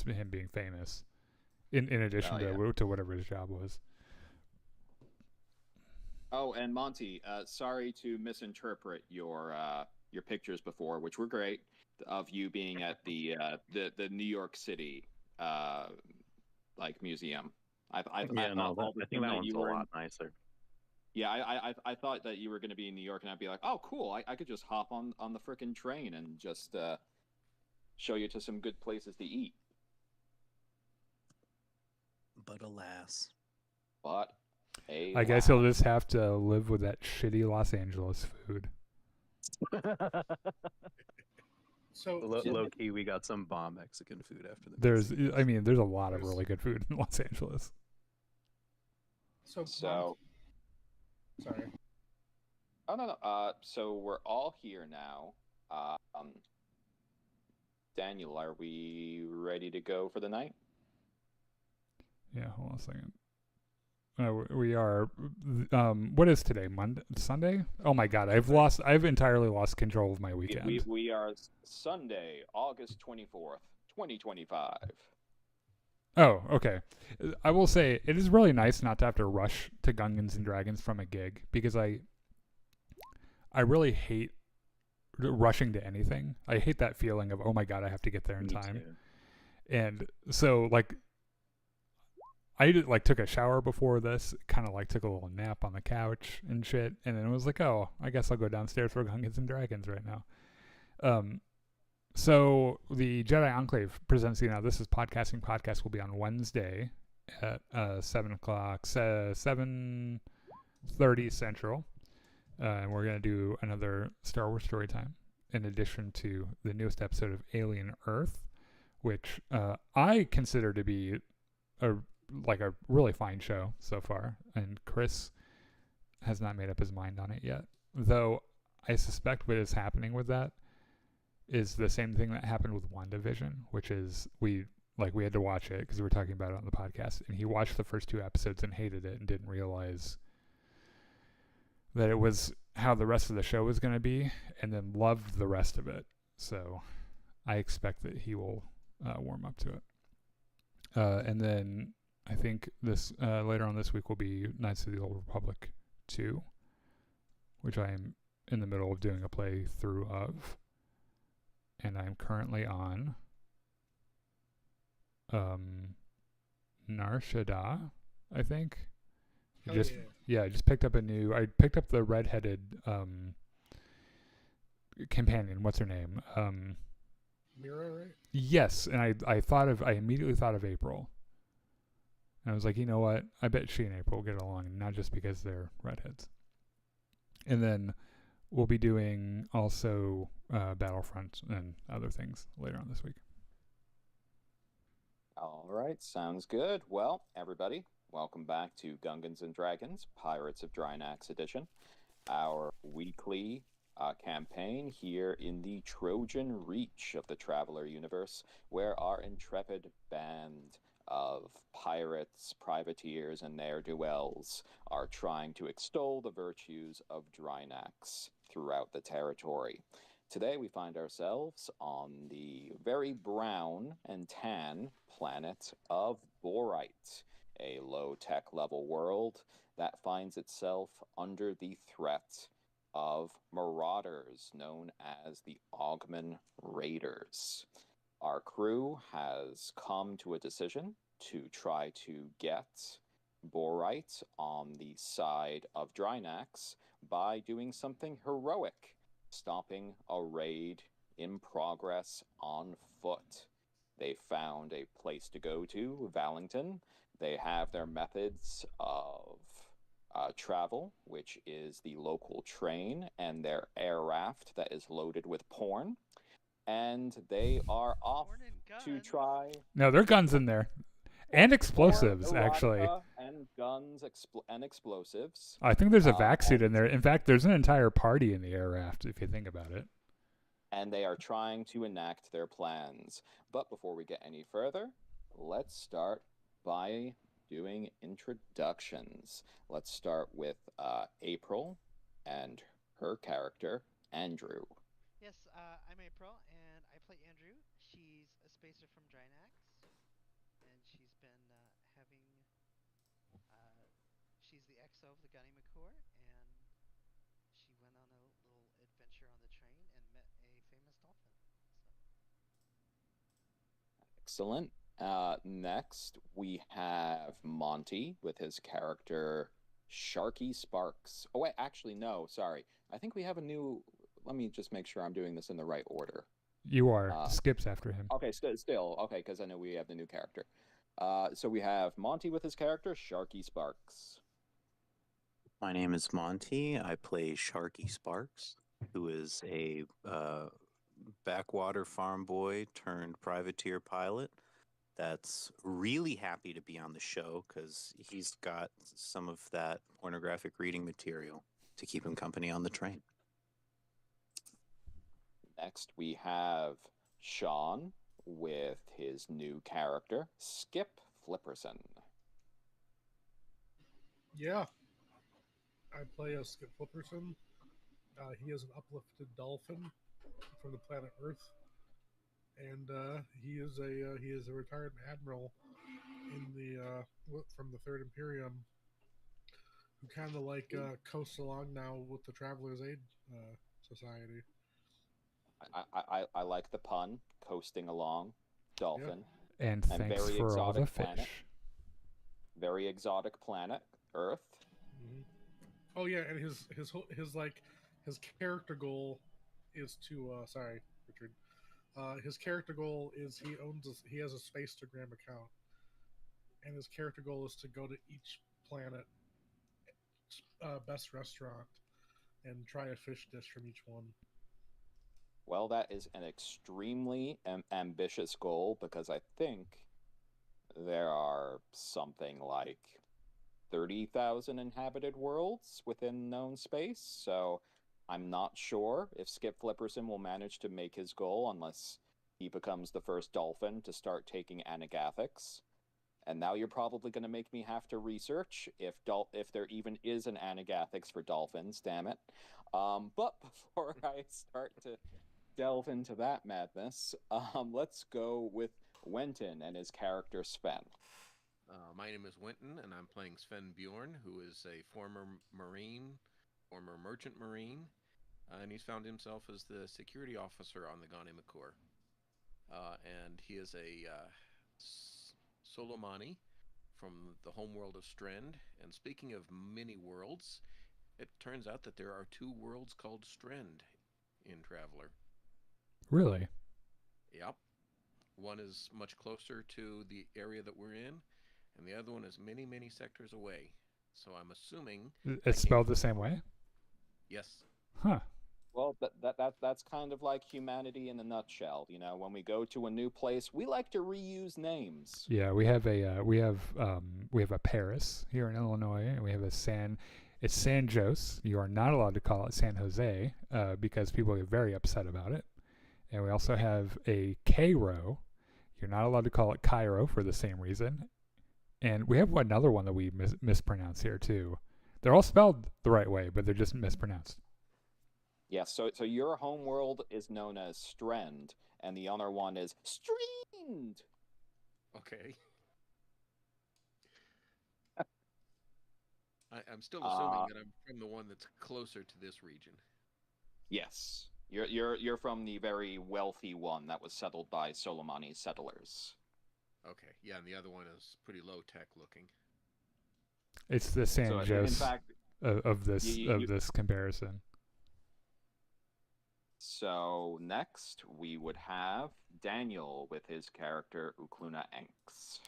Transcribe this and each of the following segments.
just him being famous, in addition to whatever his job was. Oh, and Monty, sorry to misinterpret your pictures before, which were great, of you being at the New York City like museum. I think that one's a lot nicer. Yeah, I thought that you were going to be in New York, and I'd be like, oh, cool, I could just hop on the frickin' train and just show you to some good places to eat. But alas. I guess he'll just have to live with that shitty Los Angeles food. So low key, we got some bomb Mexican food after the. There's a lot of really good food in Los Angeles. So sorry. Oh no. So we're all here now. Daniel, are we ready to go for the night? Yeah, hold on a second. We are. What is today? Sunday? Oh my God, I've entirely lost control of my weekend. We are Sunday, August 24th, 2025. Oh, okay. I will say it is really nice not to have to rush to Gungans and Dragons from a gig, because I really hate rushing to anything. I hate that feeling of, oh my God, I have to get there in time. Too. And so I took a shower before this, kind of took a little nap on the couch and shit, and then it was like, oh, I guess I'll go downstairs for Gungans and Dragons right now. So the Jedi Enclave presents Now This Is Podcasting podcast will be on Wednesday at 7:00, 7:30 Central, and we're gonna do another Star Wars story time in addition to the newest episode of Alien Earth, which I consider to be a really fine show so far, and Chris has not made up his mind on it yet, though I suspect what is happening with that is the same thing that happened with WandaVision, which is we had to watch it because we were talking about it on the podcast, and he watched the first 2 episodes and hated it and didn't realize that it was how the rest of the show was going to be, and then loved the rest of it. So I expect that he will warm up to it. And then I think this later on this week will be Knights of the Old Republic 2, which I am in the middle of doing a playthrough of, and I'm currently on Nar Shaddaa, I think. I just picked up I picked up the redheaded companion. What's her name? Mira, right? Yes, and I immediately thought of April. And I was like, you know what? I bet she and April get along, not just because they're redheads. And then we'll be doing also Battlefront and other things later on this week. All right, sounds good. Well, everybody, welcome back to Gungans and Dragons, Pirates of Drynax Edition, our weekly campaign here in the Trojan Reach of the Traveler universe, where our intrepid band of pirates, privateers, and ne'er-do-wells are trying to extol the virtues of Drynax throughout the territory. Today we find ourselves on the very brown and tan planet of Borite, a low-tech level world that finds itself under the threat of marauders known as the Augman Raiders. Our crew has come to a decision to try to get Borite on the side of Drynax by doing something heroic, stopping a raid in progress on foot. They found a place to go to, Vellington. They have their methods of travel, which is the local train, and their air raft that is loaded with porn. And they are off to try... No, there are guns in there. And explosives, actually. And guns and explosives. I think there's a vac suit in there. In fact, there's an entire party in the air raft, if you think about it. And they are trying to enact their plans. But before we get any further, let's start by doing introductions. Let's start with April and her character, Andrew. Yes, I'm April, and I play Andrew. She's a spacer from Drynax. she's the XO of the Ganimakkur, and she went on a little adventure on the train and met a famous dolphin. Excellent. Next, we have Monty with his character Sharky Sparks. Oh, wait, actually, no, sorry. I think we have a new. Let me just make sure I'm doing this in the right order. You are. Skip's after him. Okay, still. Okay, because I know we have the new character. So we have Monty with his character Sharky Sparks. My name is Monty. I play Sharky Sparks, who is a backwater farm boy turned privateer pilot that's really happy to be on the show because he's got some of that pornographic reading material to keep him company on the train. Next, we have Shawn with his new character, Skip Flipperson. Yeah. I play Skip Flipperson. He is an uplifted dolphin from the planet Earth, and he is a retired admiral in the from the Third Imperium, who kind of like coasts along now with the Travelers' Aid Society. I like the pun, coasting along, dolphin. Yeah. And thanks very for all the exotic fish. planet. Very exotic planet, Earth. Mm-hmm. Oh yeah, and his character goal is to sorry, Richard. His character goal is he has a Spacetagram account, and his character goal is to go to each planet best restaurant and try a fish dish from each one. Well, that is an extremely ambitious goal because I think there are something like 30,000 inhabited worlds within known space, so I'm not sure if Skip Flipperson will manage to make his goal unless he becomes the first dolphin to start taking anagathics. And now you're probably going to make me have to research if there even is an anagathics for dolphins, damn it. But before I start to delve into that madness, let's go with Wenton and his character Sven. My name is Winton, and I'm playing Sven Bjorn, who is a former merchant marine, and he's found himself as the security officer on the Ganimakkur. And he is a Solomani from the homeworld of Strend. And speaking of many worlds, it turns out that there are 2 worlds called Strend in Traveler. Really? Yep. One is much closer to the area that we're in, and the other one is many, many sectors away. So I'm assuming it's spelled the same way? Yes. Huh. Well, that's kind of like humanity in a nutshell. You know, when we go to a new place, we like to reuse names. Yeah, we have a Paris here in Illinois, and we have it's San Jose. You are not allowed to call it San Jose because people get very upset about it. And we also have a Cairo. You're not allowed to call it Cairo for the same reason. And we have another one that we mispronounce here too. They're all spelled the right way, but they're just mispronounced. Yes, so your home world is known as Strend, and the other one is Streamed. Okay. I'm still assuming that I'm from the one that's closer to this region. Yes, you're from the very wealthy one that was settled by Solomani settlers. Okay, yeah, and the other one is pretty low tech looking. It's the San Jose in fact, of this comparison. So next we would have Daniel with his character Ukluna Enks.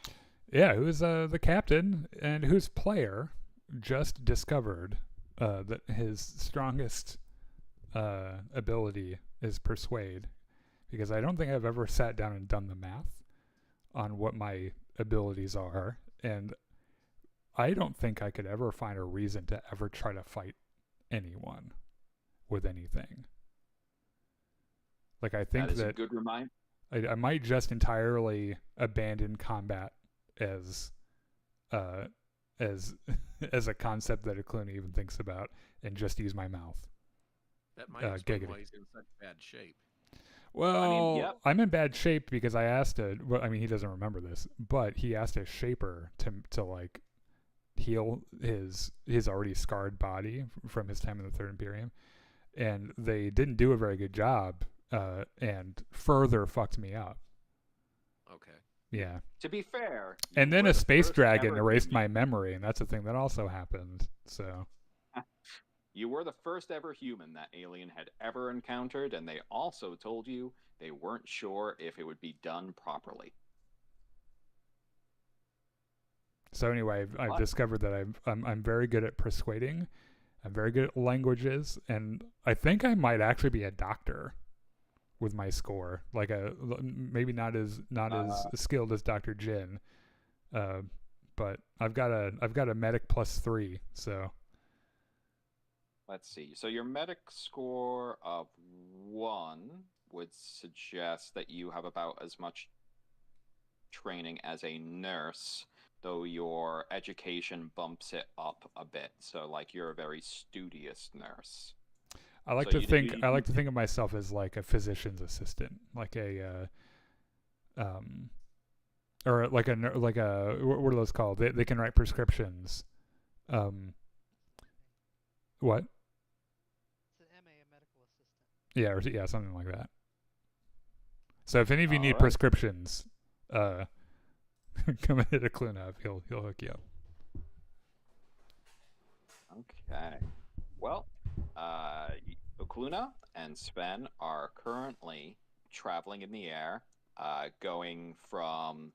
Yeah, who's the captain and whose player just discovered that his strongest ability is persuade, because I don't think I've ever sat down and done the math on what my abilities are, and I don't think I could ever find a reason to ever try to fight anyone with anything. Like, I think that is a good reminder. I might just entirely abandon combat as a concept that Ukluna even thinks about, and just use my mouth. That might explain why he's in such bad shape. Well, I mean, yep. I'm in bad shape because I asked he doesn't remember this, but he asked a shaper to like heal his already scarred body from his time in the Third Imperium, and they didn't do a very good job, and further fucked me up. Okay. Yeah. To be fair, And you then were a the space first dragon ever erased human- my memory, and that's a thing that also happened. So You were the first ever human that Alien had ever encountered, and they also told you they weren't sure if it would be done properly. so anyway, I've What? discovered that I'm very good at persuading. I'm very good at languages, and I think I might actually be a doctor with my score. Like maybe not as skilled as Dr. Jin, but I've got a medic +3. So Let's see. So your medic score of 1 would suggest that you have about as much training as a nurse, though your education bumps it up a bit. So like you're a very studious nurse. I like So to think I like to think of myself as like a physician's assistant, like a or like a what are those called? They can write prescriptions. What? It's an MA, a medical assistant. Yeah, yeah, something like that. So if any of you need Alright. prescriptions, come and hit a Cluna up. He'll hook you up. Okay. Well, Okluna and Sven are currently traveling in the air, going from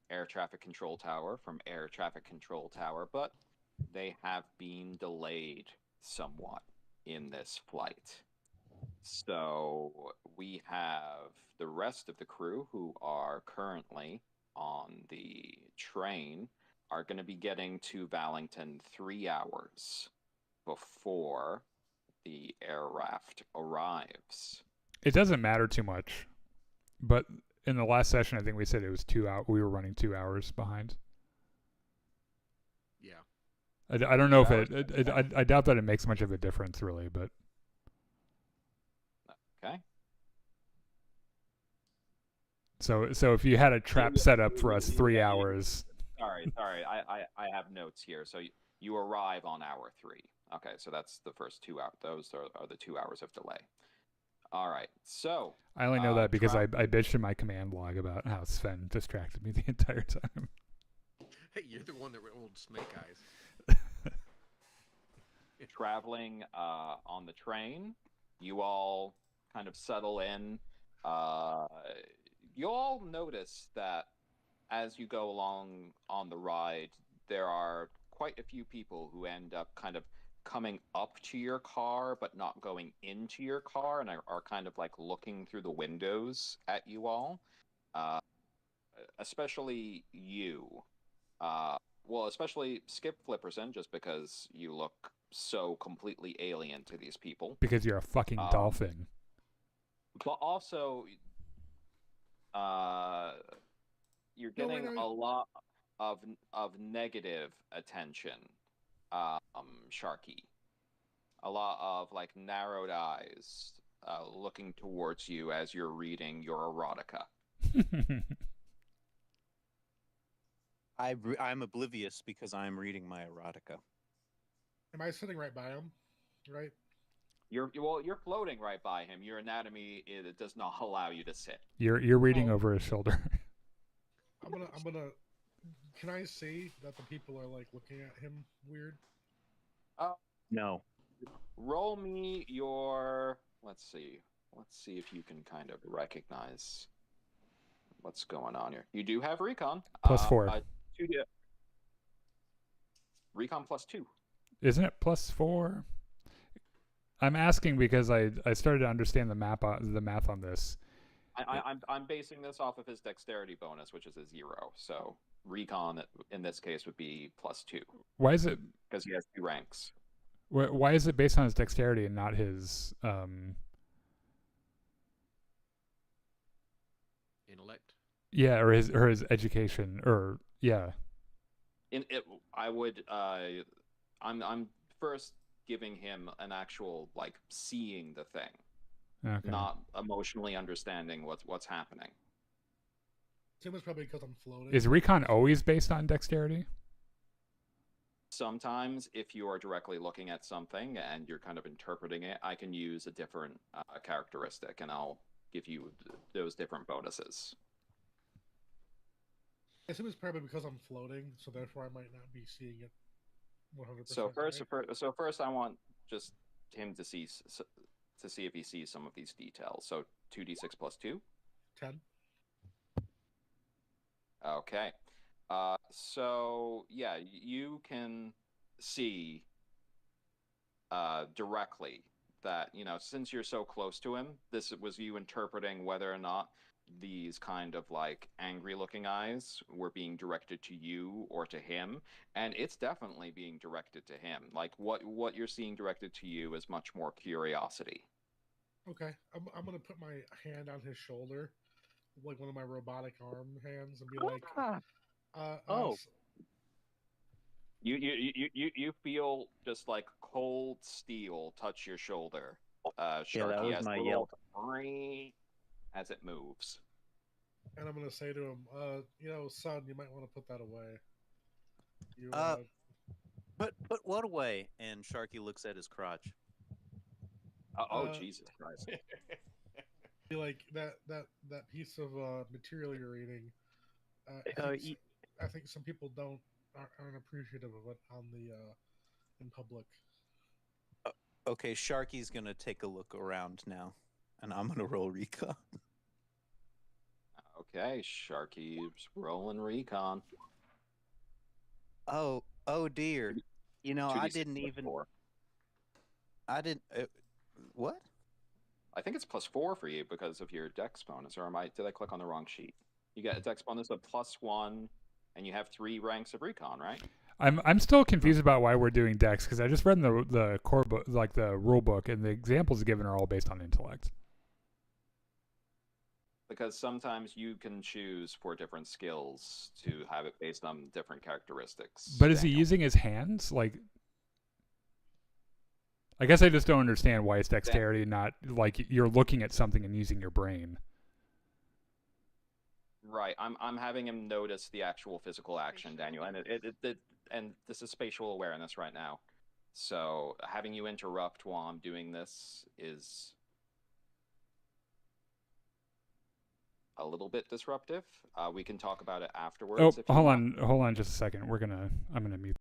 air traffic control tower, but they have been delayed somewhat in this flight. So we have the rest of the crew who are currently on the train are going to be getting to Vellington 3 hours before the air raft arrives. It doesn't matter too much, but in the last session, I think we said it was 2 hours. We were running 2 hours behind. Yeah. I don't know if 2 it I doubt that it makes much of a difference really, but Okay. so if you had a trap set up for us 3 hours. Sorry. I have notes here. So you arrive on hour 3. Okay, so that's the first 2 hours. Those are the 2 hours of delay. All right, so I only know that because I bitched in my command log about how Sven distracted me the entire time. Hey, you're the one that rolled snake eyes. traveling on the train, you all kind of settle in. You all notice that as you go along on the ride, there are quite a few people who end up kind of coming up to your car but not going into your car, and are kind of like looking through the windows at you all, especially you, especially Skip Flipperson, just because you look so completely alien to these people, Because you're a fucking dolphin. but also you're getting a lot of negative attention, Sharky. A lot of like narrowed eyes looking towards you as you're reading your erotica. I'm oblivious because I'm reading my erotica. Am I sitting right by him? Right? You're floating right by him. Your anatomy it does not allow you to sit. You're reading over his shoulder. I'm gonna. Can I see that the people are like looking at him weird? No. Roll me your. Let's see if you can kind of recognize what's going on here. You do have recon. +4. Recon +2. Isn't it +4? I'm asking because I started to understand the math on this. I'm basing this off of his dexterity bonus, which is a 0. So recon in this case would be +2. Why is it? Because he has 2 ranks. Why is it based on his dexterity and not his Intellect. Yeah, or his education, or yeah. I'm first giving him an actual like seeing the thing, Okay. not emotionally understanding what's happening. Tim is probably because I'm floating. Is recon always based on dexterity? sometimes if you are directly looking at something and you're kind of interpreting it, I can use a different characteristic, and I'll give you those different bonuses. I assume it's probably because I'm floating, so therefore I might not be seeing it 100%. So first, right? first, I want just him to see if he sees some of these details. So 2d6 plus 2. 10. Okay. So yeah, you can see directly that, since you're so close to him, this was you interpreting whether or not these kind of like angry looking eyes were being directed to you or to him, and it's definitely being directed to him. Like what you're seeing directed to you is much more curiosity. Okay, I'm gonna put my hand on his shoulder, like one of my robotic arm hands, and be like, Oh. You feel just like cold steel touch your shoulder. Yeah, that Sharky was has my a yelp. little as it moves. and I'm gonna say to him, son, you might want to put that away. You, But what away? And Sharky looks at his crotch. Jesus Christ! be like that piece of material you're eating. I think some people aren't appreciative of it on the in public. Okay, Sharky's gonna take a look around now, and I'm gonna roll recon. Okay, Sharky's rolling recon. Oh dear. I didn't even. 4. I didn't. What? I think it's +4 for you because of your dex bonus, or did I click on the wrong sheet? You get a dex bonus of +1, and you have 3 ranks of recon, right? I'm still confused about why we're doing dex, because I just read in the core book, like the rule book, and the examples given are all based on intellect. Because sometimes you can choose for different skills to have it based on different characteristics. But is he Daniel. using his hands? Like, I guess I just don't understand why it's dexterity, not like you're looking at something and using your brain. Right, I'm having him notice the actual physical action, Daniel, and and this is spatial awareness right now. So having you interrupt while I'm doing this is a little bit disruptive. We can talk about it afterwards. Oh, hold on just a second. I'm gonna mute.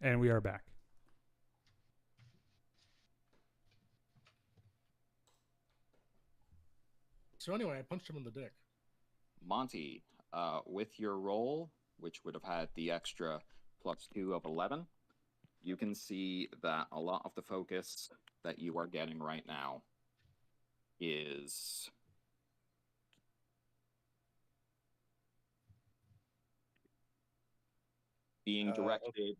And we are back. So anyway, I punched him in the dick. Monty, with your roll, which would have had the extra +2 of 11, you can see that a lot of the focus that you are getting right now is being directed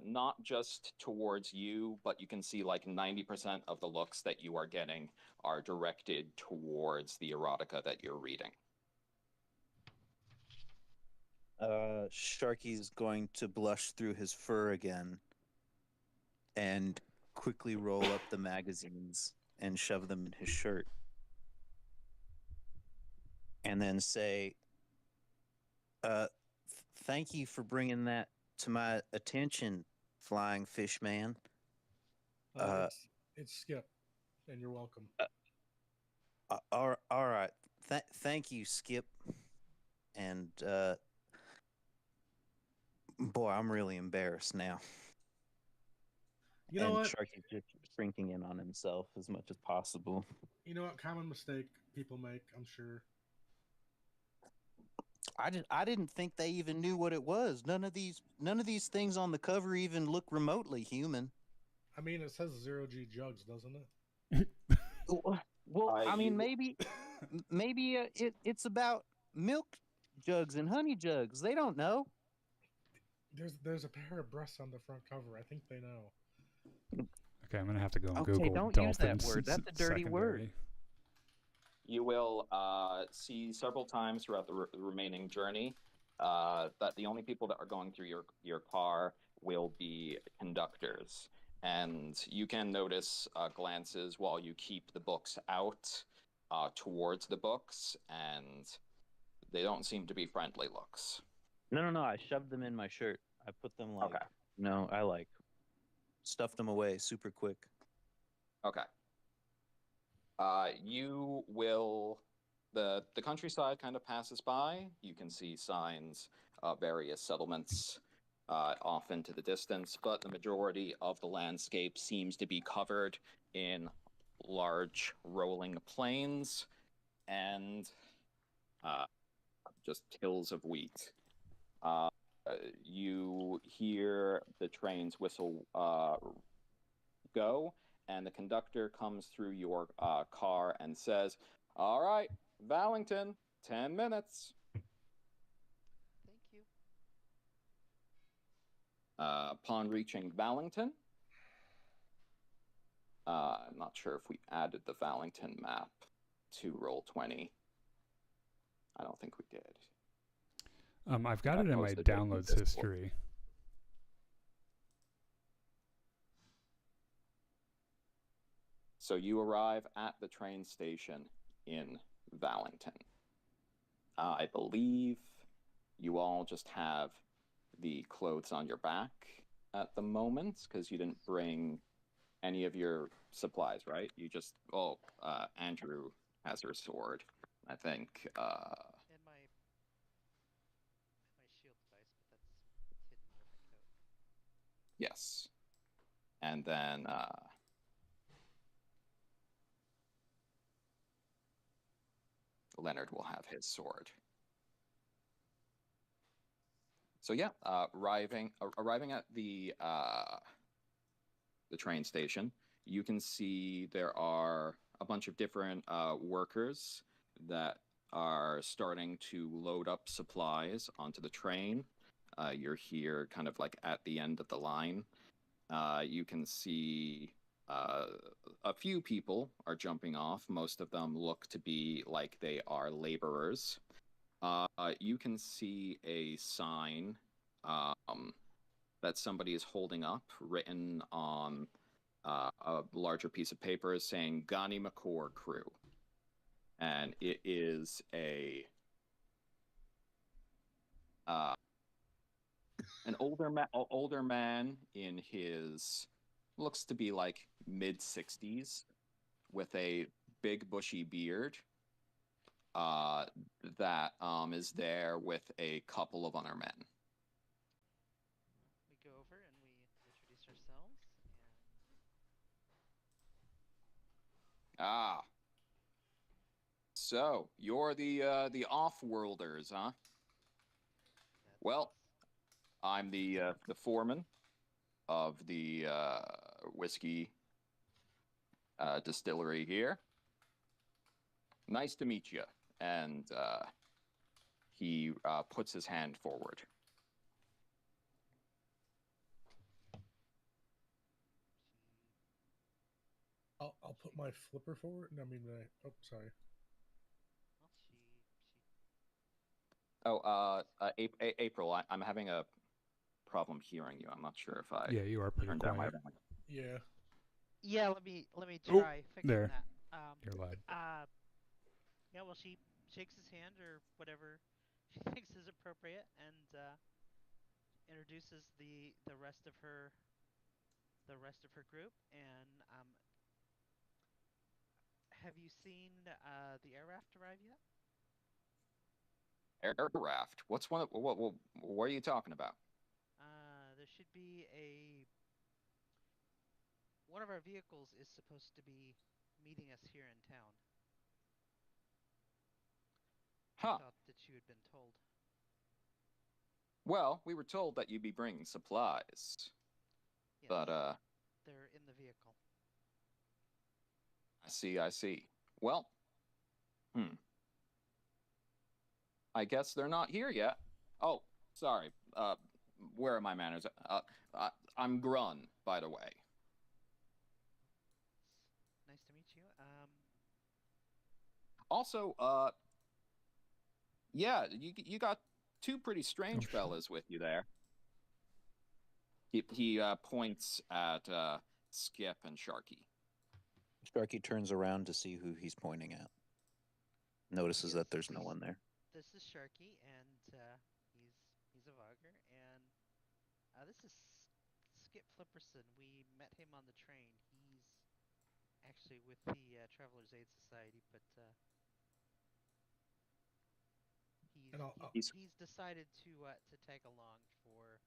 not just towards you, but you can see like 90% of the looks that you are getting are directed towards the erotica that you're reading. Sharky's going to blush through his fur again and quickly roll up the magazines and shove them in his shirt. And then say, thank you for bringing that to my attention, Flying Fish Man. It's Skip, and you're welcome. All right. Thank you, Skip. And, boy, I'm really embarrassed now. You know what? Sharky's just shrinking in on himself as much as possible. You know what? Common mistake people make, I'm sure. I didn't think they even knew what it was. None of these things on the cover even look remotely human. I mean, it says 0G jugs, doesn't it? Well, I mean, maybe it's about milk jugs and honey jugs. They don't know. There's a pair of breasts on the front cover. I think they know. Okay, I'm gonna have to go and Okay, Google don't dolphins. use that word. That's a dirty word. You will see several times throughout the remaining journey that the only people that are going through your car will be conductors. And you can notice glances while you keep the books out towards the books, and they don't seem to be friendly looks. No. I shoved them in my shirt. I put them like, okay. No, I like stuffed them away super quick. Okay. You will, the countryside kind of passes by. You can see signs of various settlements off into the distance, but the majority of the landscape seems to be covered in large rolling plains and just hills of wheat. You hear the train's whistle go, and the conductor comes through your car and says, "All right, Vellington, 10 minutes." Thank you. Upon reaching Vellington, I'm not sure if we added the Vellington map to Roll20. I don't think we did. I've got it in my downloads history. So you arrive at the train station in Vellington. I believe you all just have the clothes on your back at the moment because you didn't bring any of your supplies, right? You just, Andrew has her sword, I think. And my shield device, but that's hidden with my coat. Yes. And then Leonard will have his sword. So yeah, arriving at the train station, you can see there are a bunch of different workers that are starting to load up supplies onto the train. You're here kind of like at the end of the line. You can see a few people are jumping off. Most of them look to be like they are laborers. You can see a sign that somebody is holding up, written on a larger piece of paper saying Ganimakkur crew. And it is an older man in his, looks to be like mid-60s, with a big bushy beard that is there with a couple of other men. We go over and we Ah. So, you're the off-worlders, huh? That's Well, us. I'm the foreman of the whiskey distillery here. Nice to meet you. And he puts his hand forward. She, I'll put my flipper forward. No, I mean, oh, sorry. well, she. Oh, April, I'm having a problem hearing you. I'm not sure if I Yeah, you are pretty turned down my quiet. volume. Yeah. Yeah, let me Oh, try fixing there. that. You're loud. Yeah, well, she shakes his hand or whatever she thinks is appropriate, and introduces the rest of her group. And have you seen the air raft arrive yet? Air raft. What's what are you talking about? There should be one of our vehicles is supposed to be meeting us here in town. I Huh. thought that you had been told. Well, we were told that you'd be bringing supplies. Yes, But they're in the vehicle. I see. Well, I guess they're not here yet. Oh, sorry. Where are my manners? I'm Grun, by the way. It's nice to meet you. Also, yeah, you got two pretty strange shit. fellas with you there. He points at Skip and Sharky. Sharky turns around to see who he's pointing at. Notices that there's no one there. This is Sharky, and he's a Vogger, and this is Skip Flipperson. We met him on the train. He's actually with the Travelers Aid Society, but he's decided to tag along for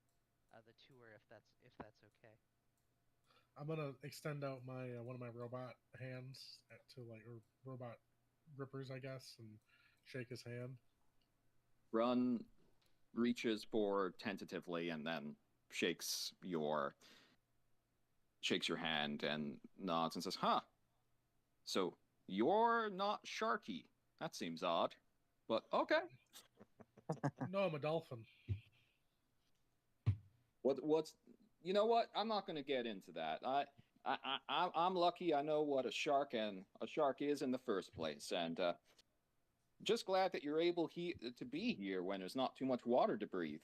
the tour if that's okay. I'm gonna extend out my one of my robot hands to or robot grippers, I guess, and shake his hand. Grun reaches for tentatively and then shakes your hand and nods and says, "Huh. So you're not Sharky. That seems odd. But okay. No, I'm a dolphin. What's you know what? I'm not going to get into that. I'm lucky. I know what a shark is in the first place, and just glad that you're able to be here when there's not too much water to breathe.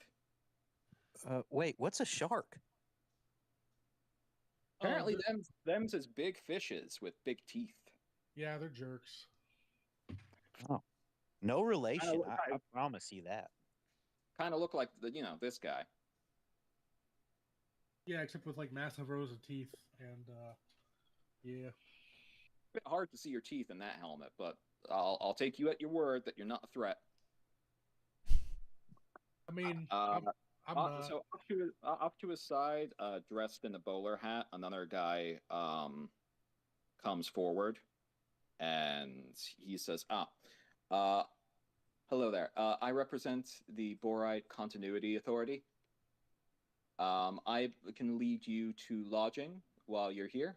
Wait, what's a shark? Apparently, them's as big fishes with big teeth. Yeah, they're jerks. Oh, no relation. I promise you that. Kind of look like this guy. Yeah, except with like massive rows of teeth, and yeah. A bit hard to see your teeth in that helmet, but I'll take you at your word that you're not a threat. I mean, I'm not. So up to his side, dressed in a bowler hat, another guy comes forward, and he says, hello there. I represent the Borite Continuity Authority. I can lead you to lodging while you're here.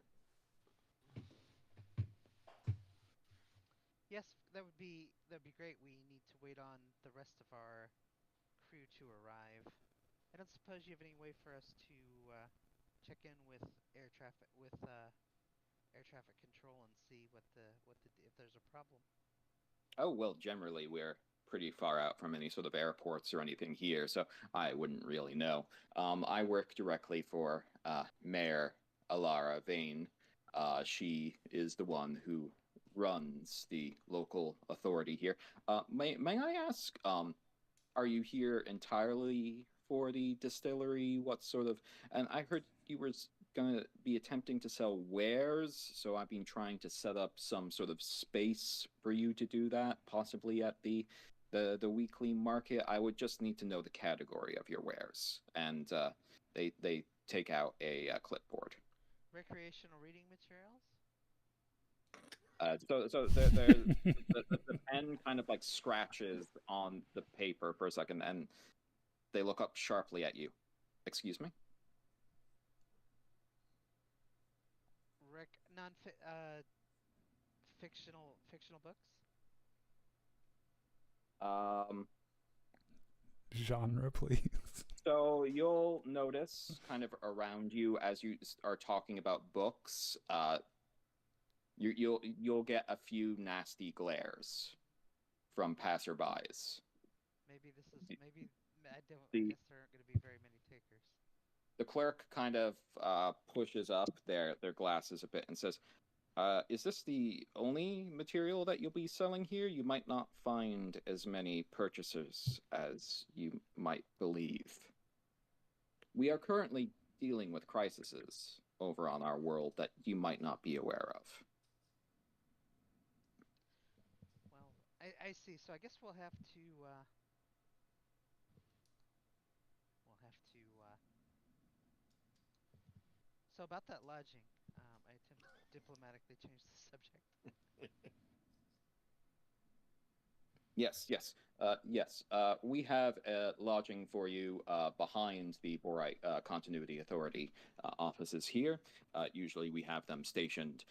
Yes, that would be great. We need to wait on the rest of our crew to arrive. I don't suppose you have any way for us to check in with air traffic control and see if there's a problem. Oh, well, generally we're pretty far out from any sort of airports or anything here, so I wouldn't really know. I work directly for Mayor Alara Vane. She is the one who runs the local authority here. May I ask, are you here entirely for the distillery? What sort of... And I heard you were going to be attempting to sell wares, so I've been trying to set up some sort of space for you to do that, possibly at the weekly market. I would just need to know the category of your wares, and they take out a clipboard. Recreational reading materials? So the pen kind of like scratches on the paper for a second, and they look up sharply at you. Excuse me? Fictional books. Genre, please. So you'll notice kind of around you as you are talking about books, you'll get a few nasty glares from passerbys. Maybe I guess there aren't going to be very many takers. The clerk kind of pushes up their glasses a bit and says, is this the only material that you'll be selling here? You might not find as many purchasers as you might believe. We are currently dealing with crises over on our world that you might not be aware of. Well, I see. So I guess we'll have to So about that lodging, I attempt to diplomatically change the subject. Yes. We have a lodging for you behind the Borite Continuity Authority offices here. Usually we have them stationed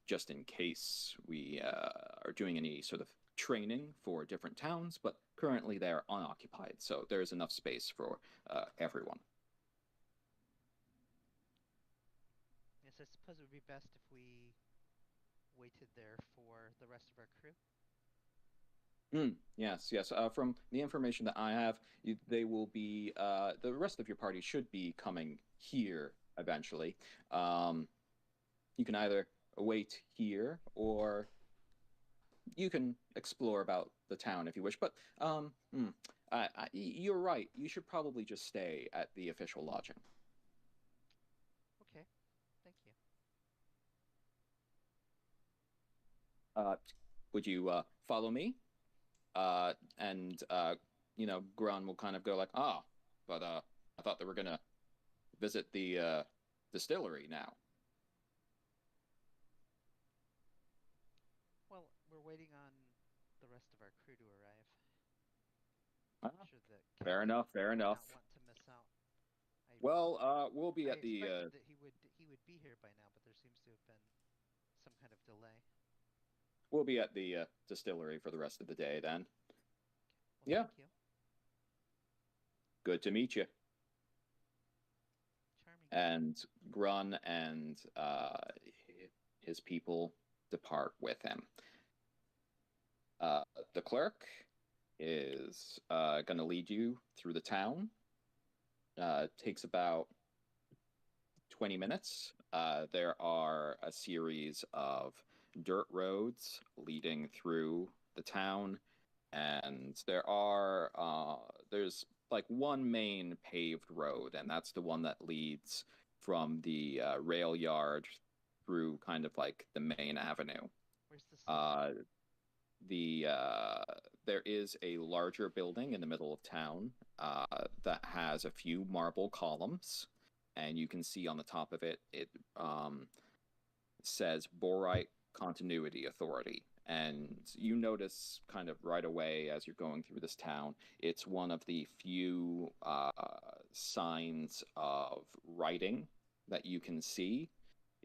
just in case we are doing any sort of training for different towns, but currently they're unoccupied, so there's enough space for everyone. Yes, I suppose it would be best if we waited there for the rest of our crew. Yes. From the information that I have, they will be. The rest of your party should be coming here eventually. You can either wait here, or you can explore about the town if you wish. But you're right. You should probably just stay at the official lodging. Okay, thank you. Would you follow me? And Grun will kind of go like, but I thought they were gonna visit the distillery now. Well, we're waiting on the rest of our crew to arrive. I'm sure that Fair enough. would not want to miss out. Well, we'll be at the. I expected that he would be here by now, but there seems to have been some kind of delay. We'll be at the distillery for the rest of the day then. Well, Yeah. Thank you. Good to meet you. Charming. And Grun and his people depart with him. The clerk is going to lead you through the town. Takes about 20 minutes. There are a series of dirt roads leading through the town, and there's like one main paved road, and that's the one that leads from the rail yard through kind of like the main avenue. Where's the There is a larger building in the middle of town that has a few marble columns, and you can see on the top of it, it says Borite Continuity Authority. And you notice kind of right away as you're going through this town, it's one of the few signs of writing that you can see.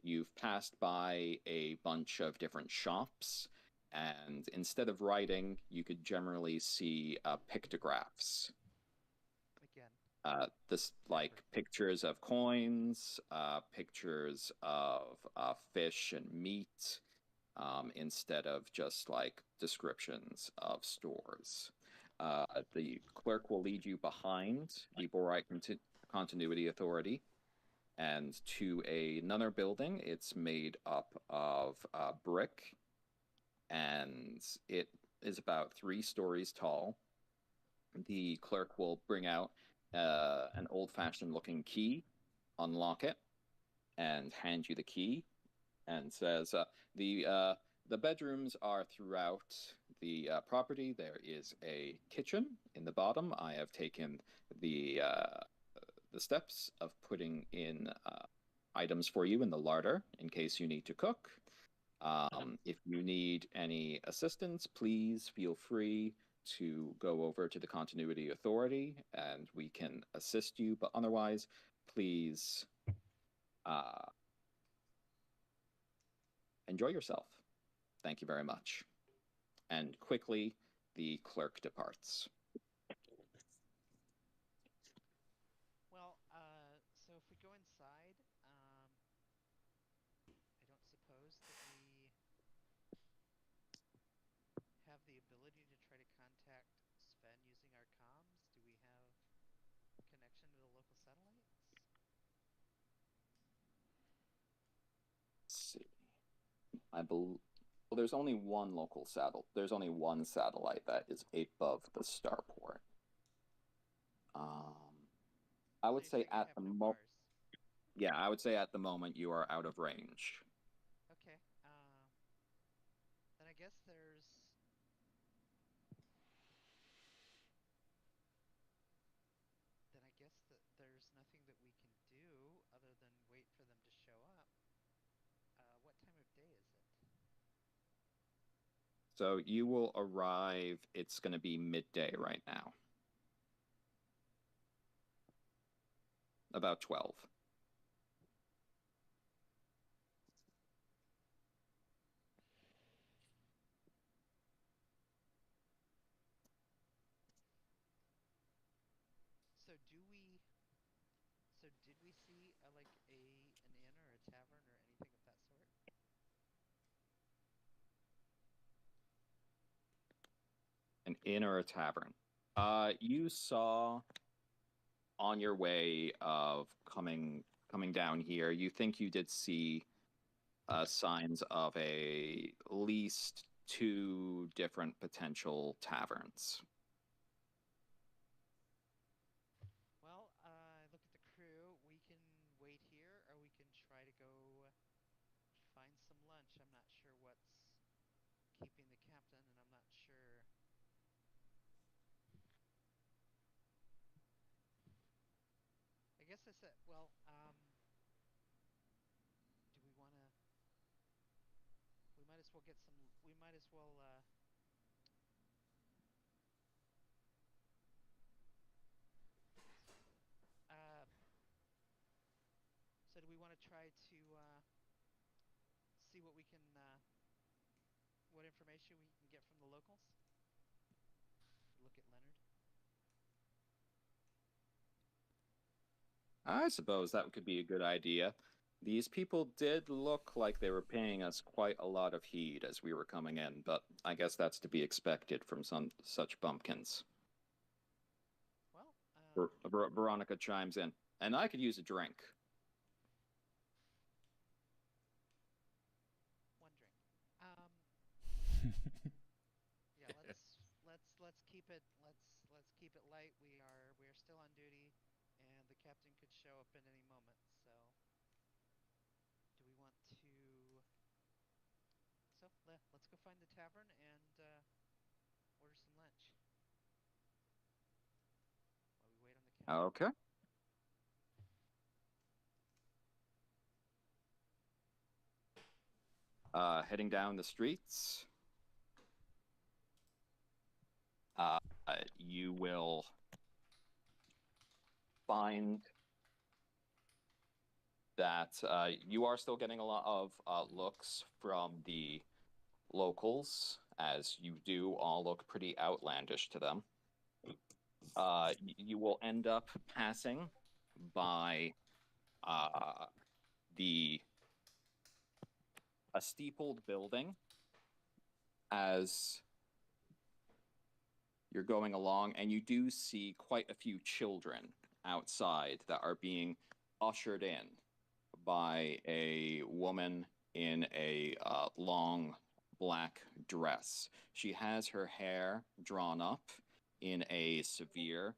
You've passed by a bunch of different shops, and instead of writing, you could generally see pictographs. Again. This like pictures of coins, pictures of fish and meat, instead of just like descriptions of stores. The clerk will lead you behind the Borite Continuity Authority and to another building. It's made up of brick, and it is about 3 stories tall. The clerk will bring out an old-fashioned looking key, unlock it, and hand you the key, and says, the bedrooms are throughout the property. There is a kitchen in the bottom. I have taken the steps of putting in items for you in the larder in case you need to cook. If you need any assistance, please feel free to go over to the Continuity Authority and we can assist you. But otherwise, please enjoy yourself. Thank you very much. And quickly, the clerk departs. Well, so if we go inside, I don't suppose that we have the ability to try to contact Sven using our comms. Do we have connection to the local satellites? Let's see. Well, there's only one local satellite. There's only one satellite that is above the starport. I would say at the moment. Yeah, I would say at the moment you are out of range. Okay. Then I guess there's. Then I guess that there's nothing that we can do other than wait for them to show up. What time of day is it? So you will arrive, it's going to be midday right now. About 12. So did we see like an inn or a tavern or anything of that sort? An inn or a tavern. You saw on your way of coming down here, you think you did see signs of at least 2 different potential taverns. Well, I look at the crew. We can wait here, or we can try to go find some lunch. I'm not sure what's keeping the captain, and I'm not sure. I guess I said, well, do we want to? We might as well get some. We might as well. So do we want to try to see what we can, what information we can get from the locals? Look at Leonard. I suppose that could be a good idea. These people did look like they were paying us quite a lot of heed as we were coming in, but I guess that's to be expected from some such bumpkins. Well, Veronica chimes in, and I could use a drink. One drink. Yeah, let's keep it light. We are still on duty, and the captain could show up at any moment. So, do we want to? So let's go find the tavern and order some lunch while we wait on the captain. Okay. Heading down the streets, you will find that you are still getting a lot of looks from the locals, as you do all look pretty outlandish to them. You will end up passing by a steepled building as you're going along, and you do see quite a few children outside that are being ushered in by a woman in a long black dress. She has her hair drawn up in a severe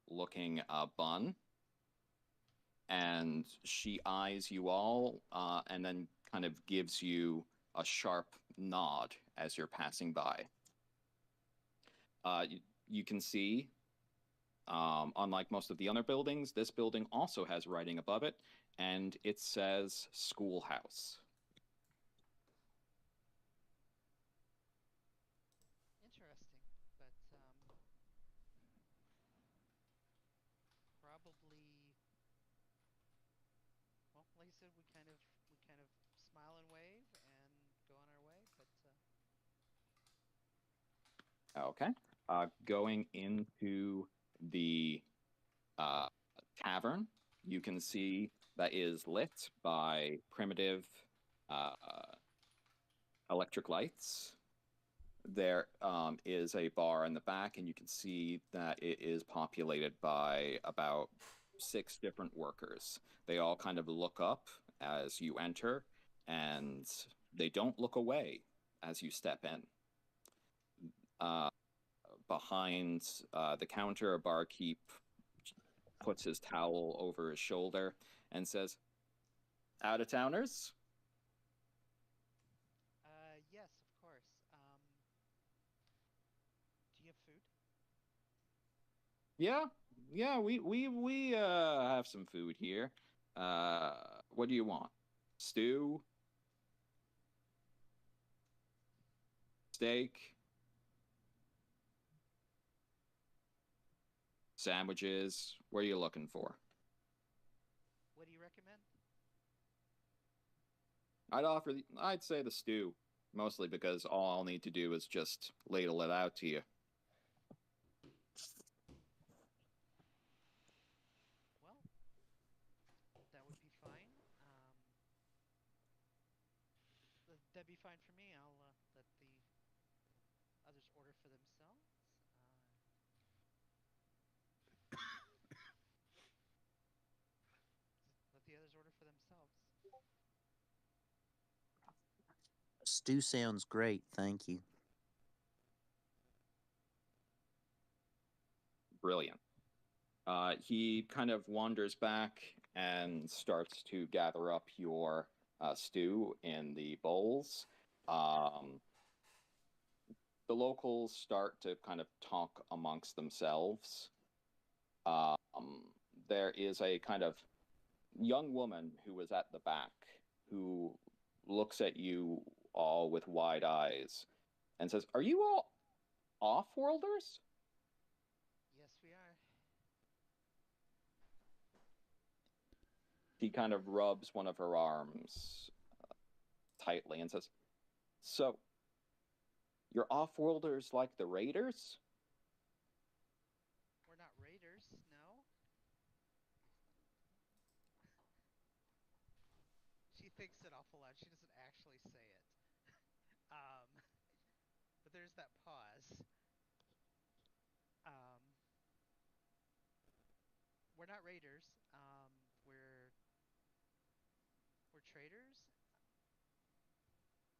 looking bun, and she eyes you all and then kind of gives you a sharp nod as you're passing by. You can see, unlike most of the other buildings, this building also has writing above it, and it says schoolhouse. Okay. Going into the tavern, you can see that is lit by primitive electric lights. There is a bar in the back, and you can see that it is populated by about 6 different workers. They all kind of look up as you enter, and they don't look away as you step in. Behind the counter, a barkeep puts his towel over his shoulder and says, "Out-of-towners?" Yes, of course. Do you have food? Yeah, we have some food here. What do you want? Stew? Steak? Sandwiches? What are you looking for? What do you recommend? I'd say the stew, mostly because all I'll need to do is just ladle it out to you. Well, that would be fine. That'd be fine for me. I'll let the others order for themselves. Let the others order for themselves. Stew sounds great, thank you. Brilliant. He kind of wanders back and starts to gather up your stew in the bowls. The locals start to kind of talk amongst themselves. There is a kind of young woman who is at the back who looks at you all with wide eyes and says, "Are you all off-worlders?" Yes, we are. She kind of rubs one of her arms tightly and says, "So, you're off-worlders like the Raiders?" We're not raiders, no. She thinks it awful loud. She doesn't actually say it. But there's that pause. We're not raiders. We're traders.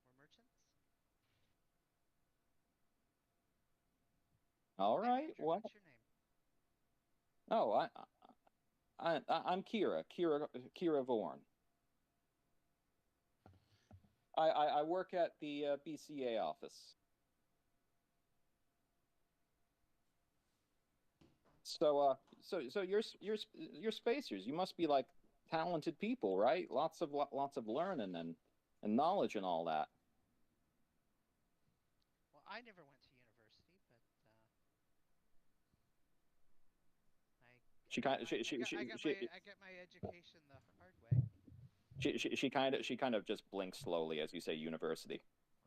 We're merchants. All right. Andrew, What? what's your name? Oh, I'm Kira Vorn. I work at the BCA office. So you're spacers. You must be like talented people, right? Lots of learning and knowledge and all that. Well, I never went to university, but I got my education the hard way. She kind of just blinks slowly as you say university.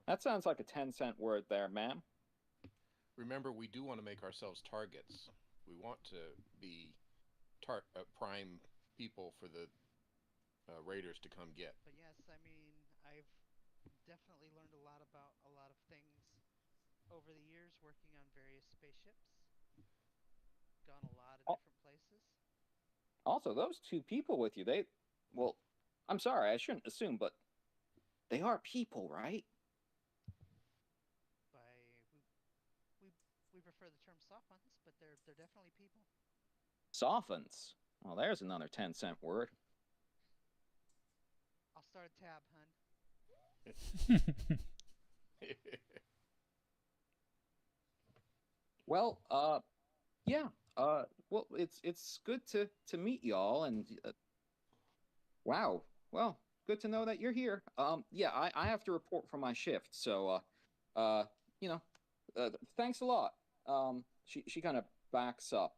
That sounds like a 10-cent word there, ma'am. Remember, we do want to make ourselves targets. We want to be prime people for the raiders to come get. But yes, I mean, I've definitely learned a lot about a lot of things over the years working on various spaceships. Gone a lot of different places. Also, those 2 people with you, well, I'm sorry, I shouldn't assume, but they are people, right? We prefer the term sophons, but they're definitely people. Sophons? Well, there's another 10-cent word. I'll start a tab, hun. Well, yeah. Well, it's good to meet y'all, and wow. Well, good to know that you're here. Yeah, I have to report for my shift, so you know, thanks a lot. She kind of backs up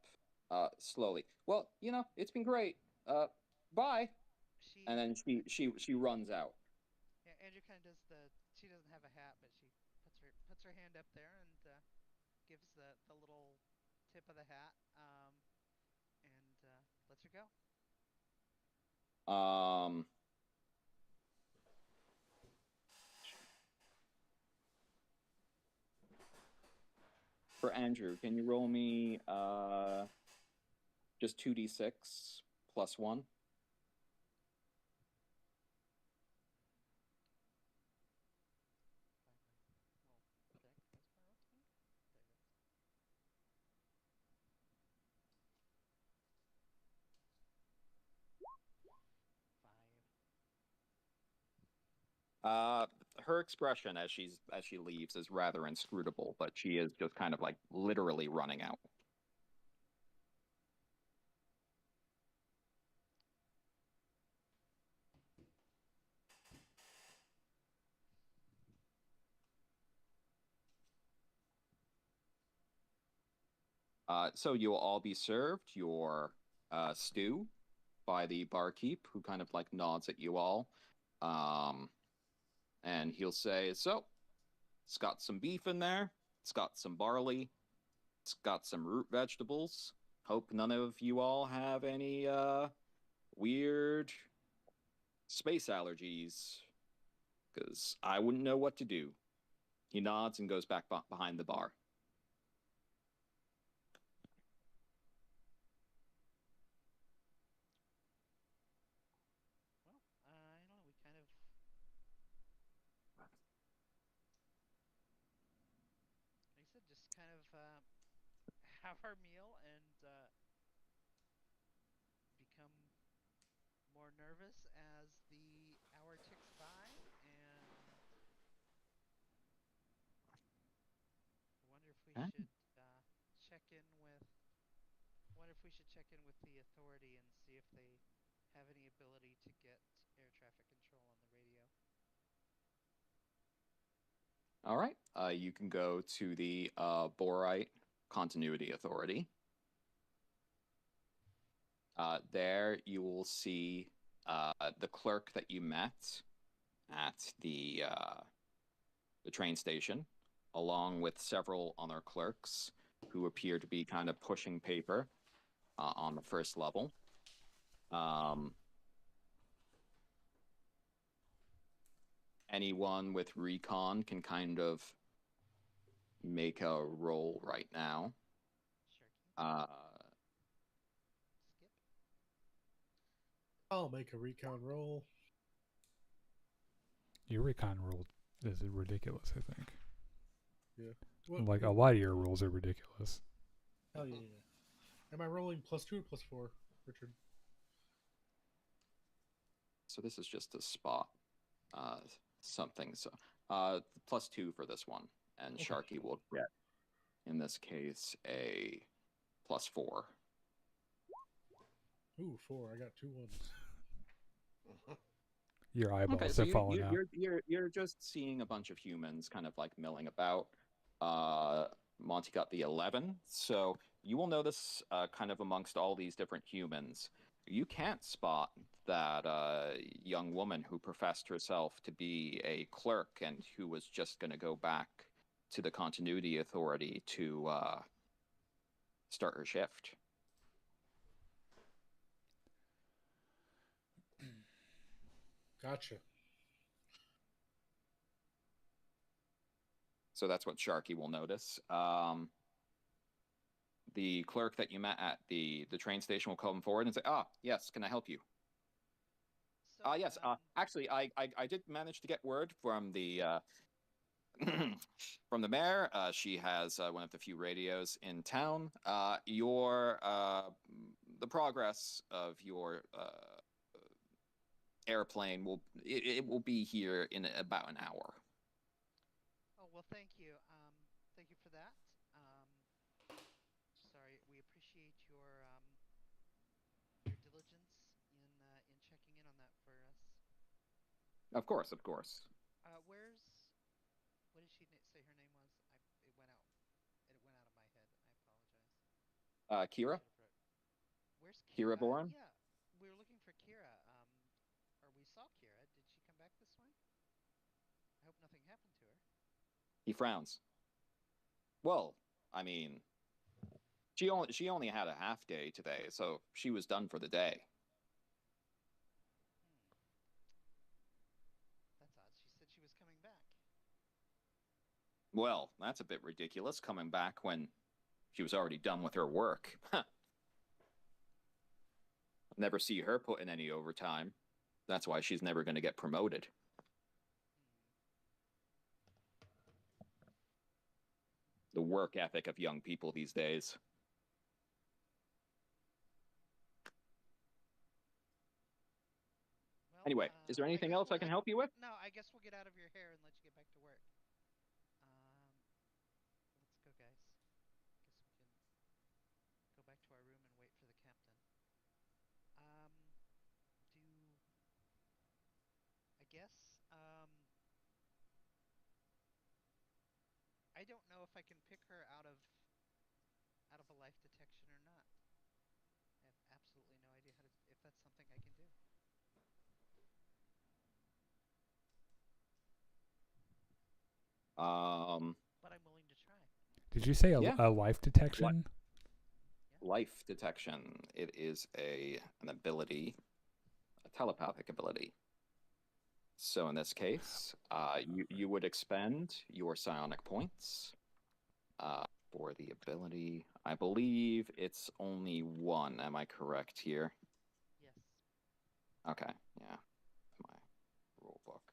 slowly. Well, it's been great. Bye. And then she runs out. Yeah, Andrew kind of does she doesn't have a hat, but she puts her hand up there and gives the little tip of the hat, and lets her go. For Andrew, can you roll me just 2d6 plus 1? Her expression as she leaves is rather inscrutable, but she is just kind of like literally running out. So you'll all be served your stew by the barkeep, who kind of like nods at you all. And he'll say, so, it's got some beef in there, it's got some barley, it's got some root vegetables. Hope none of you all have any weird space allergies, because I wouldn't know what to do. He nods and goes back behind the bar. Well, I don't know. We kind of like I said, just kind of have our meal and become more nervous as the hour ticks by, and I wonder if we Okay. should check in with. Wonder if we should check in with the authority and see if they have any ability to get air traffic control on the radio. All right. You can go to the Borite Continuity Authority. There you will see the clerk that you met at the train station, along with several other clerks who appear to be kind of pushing paper on the first level. Anyone with recon can kind of make a roll right now. Sharky. Skip. I'll make a recon roll. Your recon roll is ridiculous, I think. Yeah. Like, a lot of your rolls are ridiculous. Hell yeah. Am I rolling +2 or +4, Richard? So this is just to spot something. So +2 for this one, and Okay. Sharky will get, in this case, a +4. Ooh, 4. I got 2 ones. Your eyeballs Okay, so have fallen out. you're just seeing a bunch of humans kind of like milling about. Monty got the 11, so you will notice kind of amongst all these different humans, you can't spot that young woman who professed herself to be a clerk and who was just going to go back to the Continuity Authority to start her shift. Gotcha. So that's what Sharky will notice. The clerk that you met at the train station will come forward and say, yes, can I help you? So, Yes, actually, I did manage to get word from the from the mayor. She has one of the few radios in town. The progress of your airplane will be here in about an hour. Oh well, thank you. Thank you for that. Sorry, we appreciate your diligence in checking in on that for us. Of course, of course. What did she say her name was? It went out. It went out of my head. I apologize. Kira? Where's Kira Bourne? Yeah, we were looking for Kira. Or we saw Kira. Did she come back this way? I hope nothing happened to her. He frowns. Well, I mean, she only had a half day today, so she was done for the day. That's odd. She said she was coming back. Well, that's a bit ridiculous, coming back when she was already done with her work. Never see her put in any overtime. That's why she's never going to get promoted. The work ethic of young people these days. Well, Anyway, is there anything else I can help you with? No, I guess we'll get out of your hair and let you get back to work. Let's go, guys. Guess we can go back to our room and wait for the captain. I guess, I don't know if I can pick her out of a life detection or not. I have absolutely no idea if that's something I can do. But I'm willing to try. Did you say Yeah. a life detection? Life detection. It is an ability, a telepathic ability. So in this case, you would expend your psionic points for the ability. I believe it's only one. Am I correct here? Yes. Okay. Yeah. My rule book.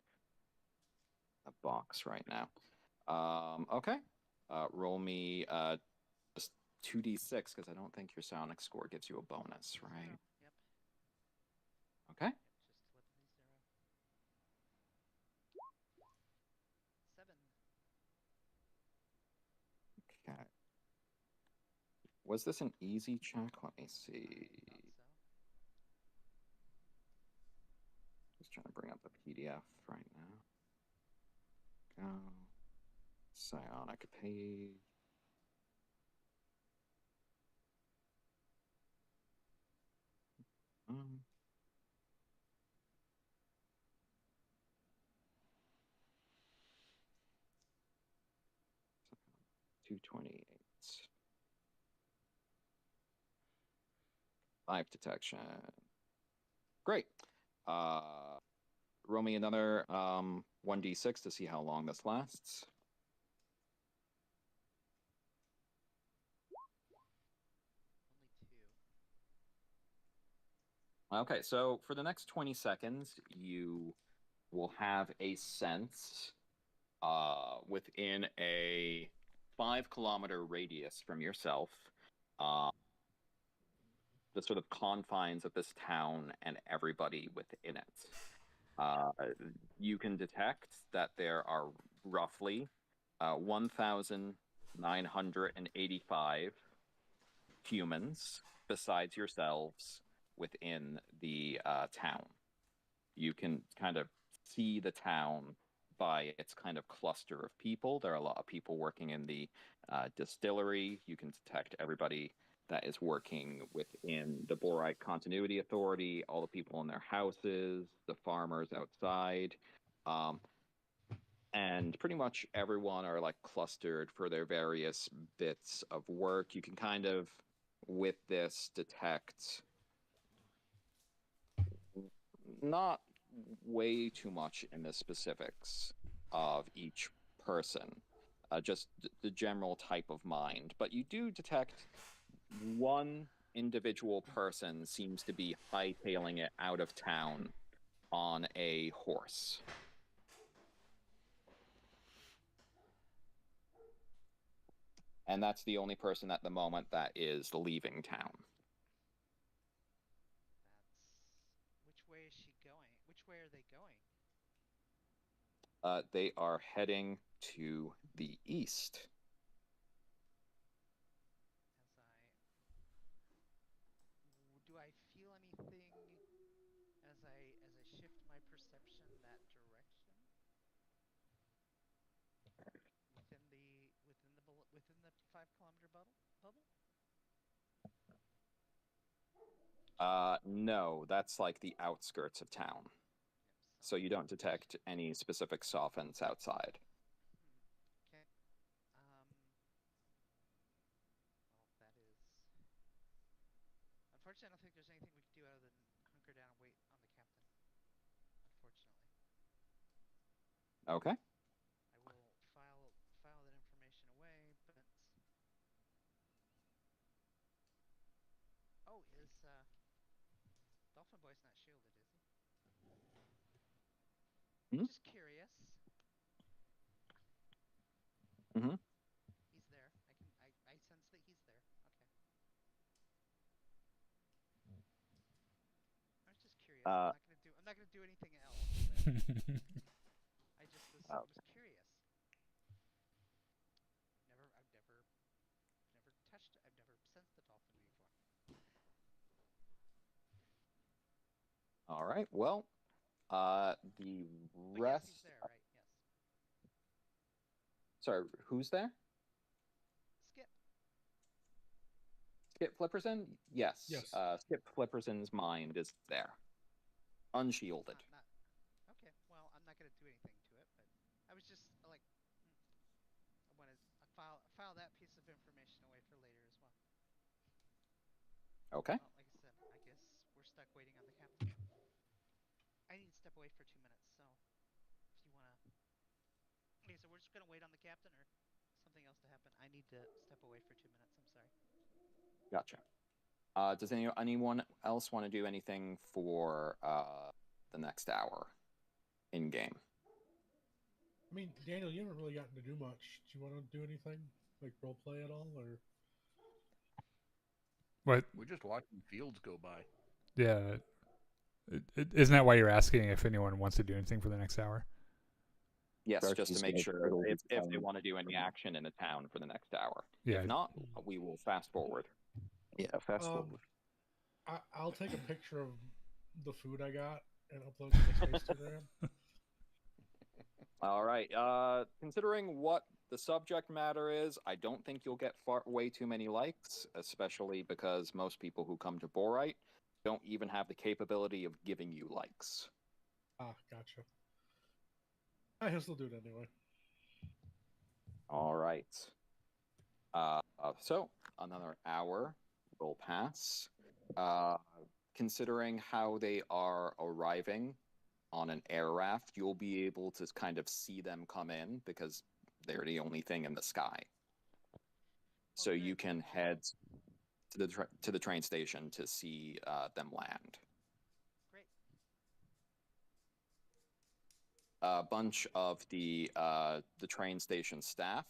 A box right now. Okay. Roll me just 2d6 because I don't think your psionic score gives you a bonus, right? Yep. Okay. Just let me 7. Okay. Was this an easy check? Let me see. Just trying to bring up the PDF right now. Go. Psionic page. Um, 228. Life detection. Great. Roll me another 1d6 to see how long this lasts. Only 2. Okay, so for the next 20 seconds, you will have a sense within a 5-kilometer radius from yourself, the sort of confines of this town and everybody within it. You can detect that there are roughly 1,985 humans besides yourselves within the town. You can kind of see the town by its kind of cluster of people. There are a lot of people working in the distillery. You can detect everybody that is working within the Borite Continuity Authority, all the people in their houses, the farmers outside. And pretty much everyone are like clustered for their various bits of work. You can kind of, with this, detect not way too much in the specifics of each person, just the general type of mind. But you do detect one individual person seems to be hightailing it out of town on a horse. And that's the only person at the moment that is leaving town. Which way is she going? Which way are they going? They are heading to the east. Do I feel anything as I shift my perception that direction? Within the 5-kilometer bubble? No, that's like the outskirts of town. So you don't detect any specific soffits outside. Okay. Okay. I will file that information away, but oh, is Dolphin Boy's not shielded, is he? Hmm? Just curious. Mm-hmm. He's there. I sense that he's there. Okay. I was just curious. I'm not gonna do anything else. I just was curious. I've never touched. I've never sensed the dolphin before. All right. Well, the But rest. yes, he's there, right? Yes. Sorry, who's there? Skip. Skip Flipperson? Yes. Yes. Skip Flipperson's mind is there, unshielded. Okay. Well, I'm not gonna do anything to it, but I was just like, I want to file that piece of information away for later as well. Okay. Well, like I said, I guess we're stuck waiting on the captain. I need to step away for 2 minutes, so if you wanna. Okay, so we're just gonna wait on the captain, or something else to happen. I need to step away for 2 minutes. I'm sorry. Gotcha. Does anyone else want to do anything for the next hour in game? I mean, Daniel, you haven't really gotten to do much. Do you want to do anything? Like role play at all? Or What? We're just watching fields go by. Yeah. Isn't that why you're asking if anyone wants to do anything for the next hour? Yes, Dark just to is make like sure little if they town. want to do any action in the town for the next hour. Yeah. If not, we will fast forward. Yeah, fast forward. I'll take a picture of the food I got and upload to the Instagram. All right. Considering what the subject matter is, I don't think you'll get way too many likes, especially because most people who come to Borite don't even have the capability of giving you likes. Ah, gotcha. I still do it anyway. All right. So another hour will pass. Considering how they are arriving on an air raft, you'll be able to kind of see them come in because they're the only thing in the sky. So Okay. you can head to the train station to see them land. Great. A bunch of the train station staff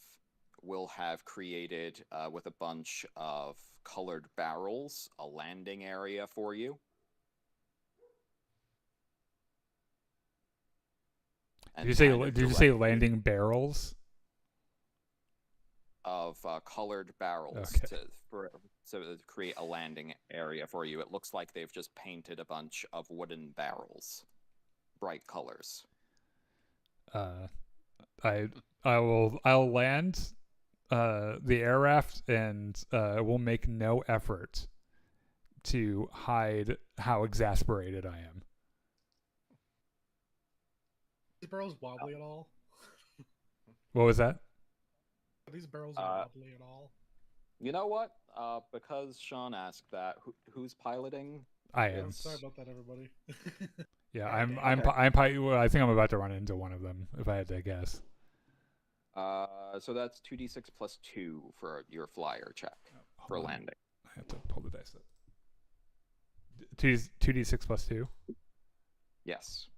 will have created with a bunch of colored barrels a landing area for you. Did you say landing barrels? Of colored barrels Okay. to create a landing area for you. It looks like they've just painted a bunch of wooden barrels, bright colors. I'll land the air raft and will make no effort to hide how exasperated I am. These barrels wobbly at all? What was that? Are these barrels wobbly at all? You know what? Because Shawn asked that, who's piloting? I am. I'm sorry about that, everybody. Yeah, I'm probably. Well, I think I'm about to run into one of them if I had to guess. So that's 2d6 plus 2 for your flyer check for Hold on. landing. I have to pull the dice up. 2d6 plus 2? Yes.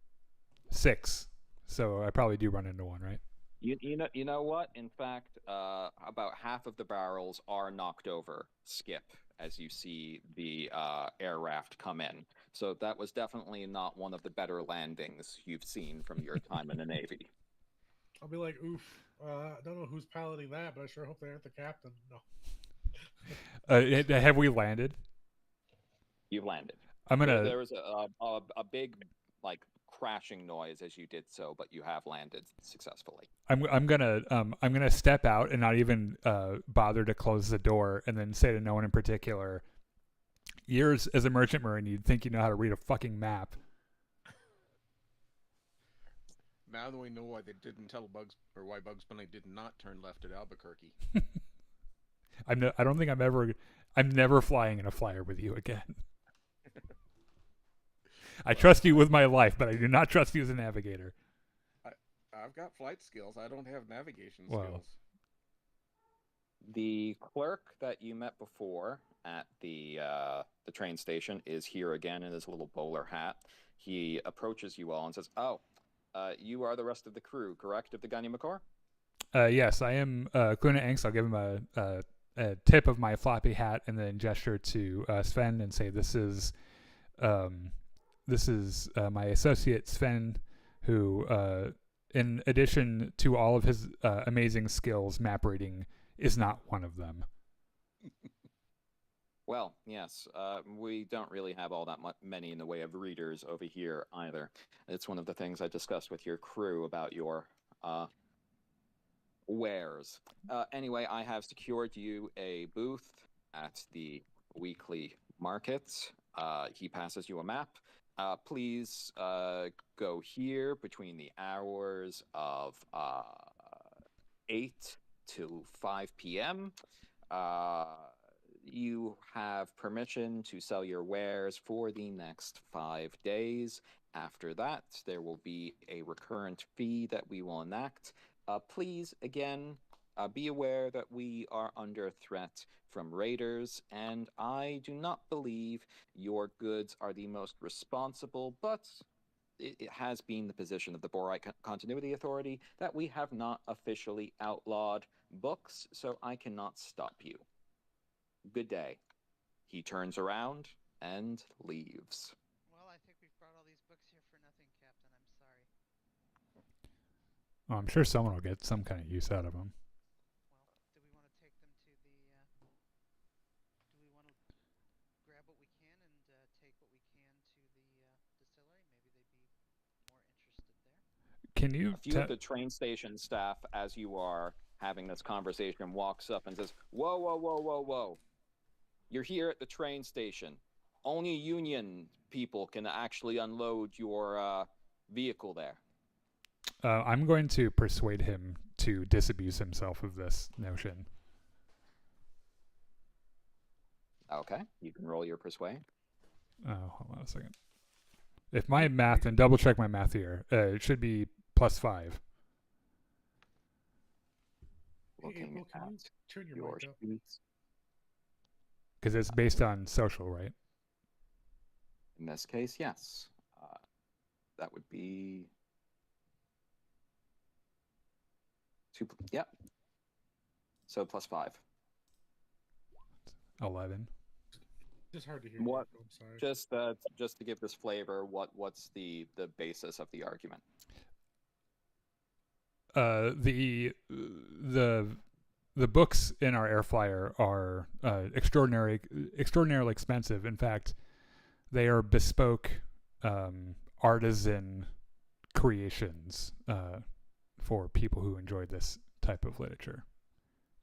6. So I probably do run into one, right? You know what? In fact, about half of the barrels are knocked over, Skip, as you see the air raft come in. So that was definitely not one of the better landings you've seen from your time in the Navy. I'll be like, oof. I don't know who's piloting that, but I sure hope they aren't the captain. No. Have we landed? You've landed. I'm gonna. There was a big crashing noise as you did so, but you have landed successfully. I'm gonna step out and not even bother to close the door, and then say to no one in particular, "Years as a merchant marine, you'd think you know how to read a fucking map." Now that we know why they didn't tell why Bugs Bunny did not turn left at Albuquerque. I'm never flying in a flyer with you again. I trust you with my life, but I do not trust you as a navigator. I've got flight skills. I don't have navigation Well. skills. The clerk that you met before at the train station is here again in his little bowler hat. He approaches you all and says, "Oh, you are the rest of the crew, correct, of the Ganimakkur?" Yes, I am Kuna Angst. I'll give him a tip of my floppy hat and then gesture to Sven and say, "This is my associate Sven, who, in addition to all of his amazing skills, map reading is not one of them." Well, yes, we don't really have all that many in the way of readers over here either. It's one of the things I discussed with your crew about your wares. Anyway, I have secured you a booth at the weekly market. He passes you a map. Please go here between the hours of 8 to 5 p.m. You have permission to sell your wares for the next 5 days. After that, there will be a recurrent fee that we will enact. Please, again, be aware that we are under threat from raiders, and I do not believe your goods are the most responsible, but it has been the position of the Borite Continuity Authority that we have not officially outlawed books, so I cannot stop you. Good day. He turns around and leaves. Well, I think we've brought all these books here for nothing, Captain. I'm sorry. Well, I'm sure someone will get some kind of use out of them. Well, do we want to take them to the... do we want to grab what we can and take what we can to the distillery? Maybe they'd be more interested there. Can you? A few of the train station staff, as you are having this conversation, walks up and says, "Whoa, whoa, whoa, whoa, whoa. You're here at the train station. Only union people can actually unload your vehicle there." I'm going to persuade him to disabuse himself of this notion. Okay, you can roll your persuade. Hold on a second. If my math, and double check my math here, it should be +5. Looking April, can you at turn your your mic up? sheets. Because it's based on social, right? In this case, yes. That would be 2. Yep. So +5. 11. Just hard to hear. What? You. I'm sorry. Just to give this flavor, what's the basis of the argument? The books in our air flyer are extraordinarily expensive. In fact, they are bespoke artisan creations for people who enjoy this type of literature,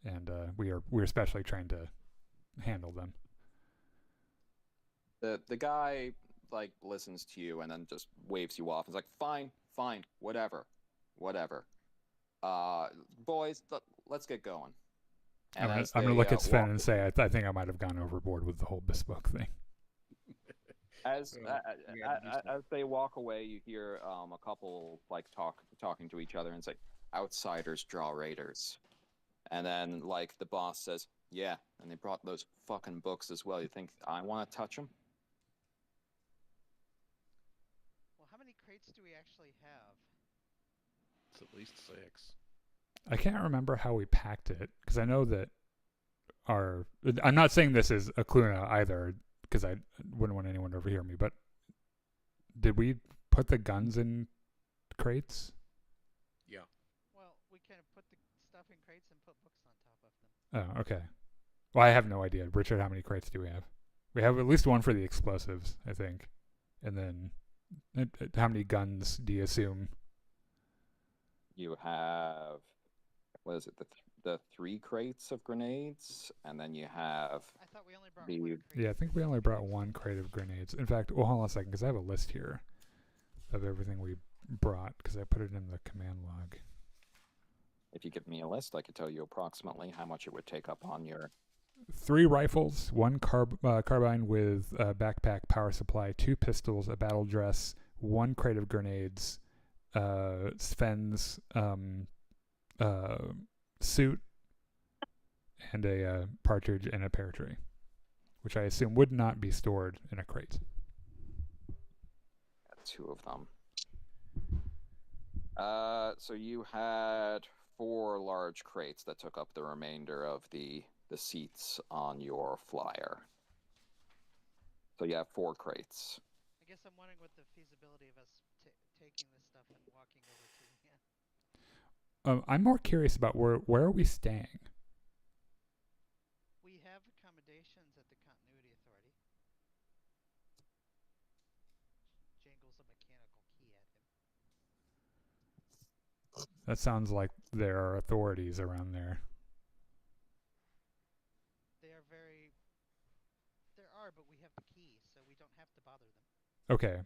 and we're especially trying to handle them. The guy like listens to you and then just waves you off. He's like, fine, whatever. Boys, let's get going. And I'm gonna look at Sven and say I think I might have gone overboard with the whole bespoke thing. As they walk away, you hear a couple like talking to each other and say, "Outsiders draw raiders." And then like the boss says, "Yeah, and they brought those fucking books as well. You think I want to touch them?" Well, how many crates do we actually have? It's at least 6. I can't remember how we packed it, because I know that I'm not saying this is a Cluna either, because I wouldn't want anyone to overhear me, but did we put the guns in crates? Yeah. Well, we can put the stuff in crates and put books on top of them. Oh, okay. Well, I have no idea. Richard, how many crates do we have? We have at least one for the explosives, I think. And then how many guns do you assume? You have, what is it, the 3 crates of grenades, and then you have I thought we only brought the one crate. Yeah, I think we only brought 1 crate of grenades. In fact, well, hold on a second, because I have a list here of everything we brought, because I put it in the command log. If you give me a list, I could tell you approximately how much it would take up on your... 3 rifles, 1 carbine with a backpack power supply, 2 pistols, a battle dress, 1 crate of grenades, Sven's suit and a partridge and a pear tree, which I assume would not be stored in a crate. Got 2 of them. So you had 4 large crates that took up the remainder of the seats on your flyer. So you have 4 crates. I guess I'm wondering what the feasibility of us taking this stuff and walking over to the inn. I'm more curious about where are we staying? We have accommodations at the Continuity Authority. Jangles a mechanical key at him. That sounds like there are authorities around there. There are, but we have the key, so we don't have to bother them. Okay.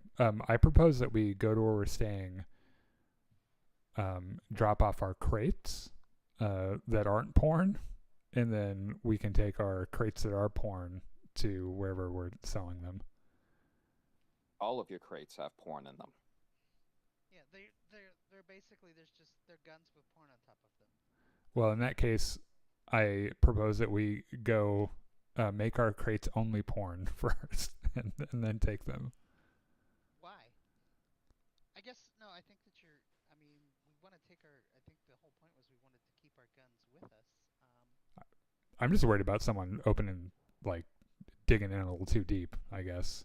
I propose that we go to where we're staying, drop off our crates that aren't porn, and then we can take our crates that are porn to wherever we're selling them. All of your crates have porn in them. Yeah, they're basically they're guns with porn on top of them. Well, in that case, I propose that we go make our crates only porn first, and then take them. Why? I guess no. I think that we want to take our. I think the whole point was we wanted to keep our guns with us. I'm just worried about someone opening, like, digging in a little too deep, I guess.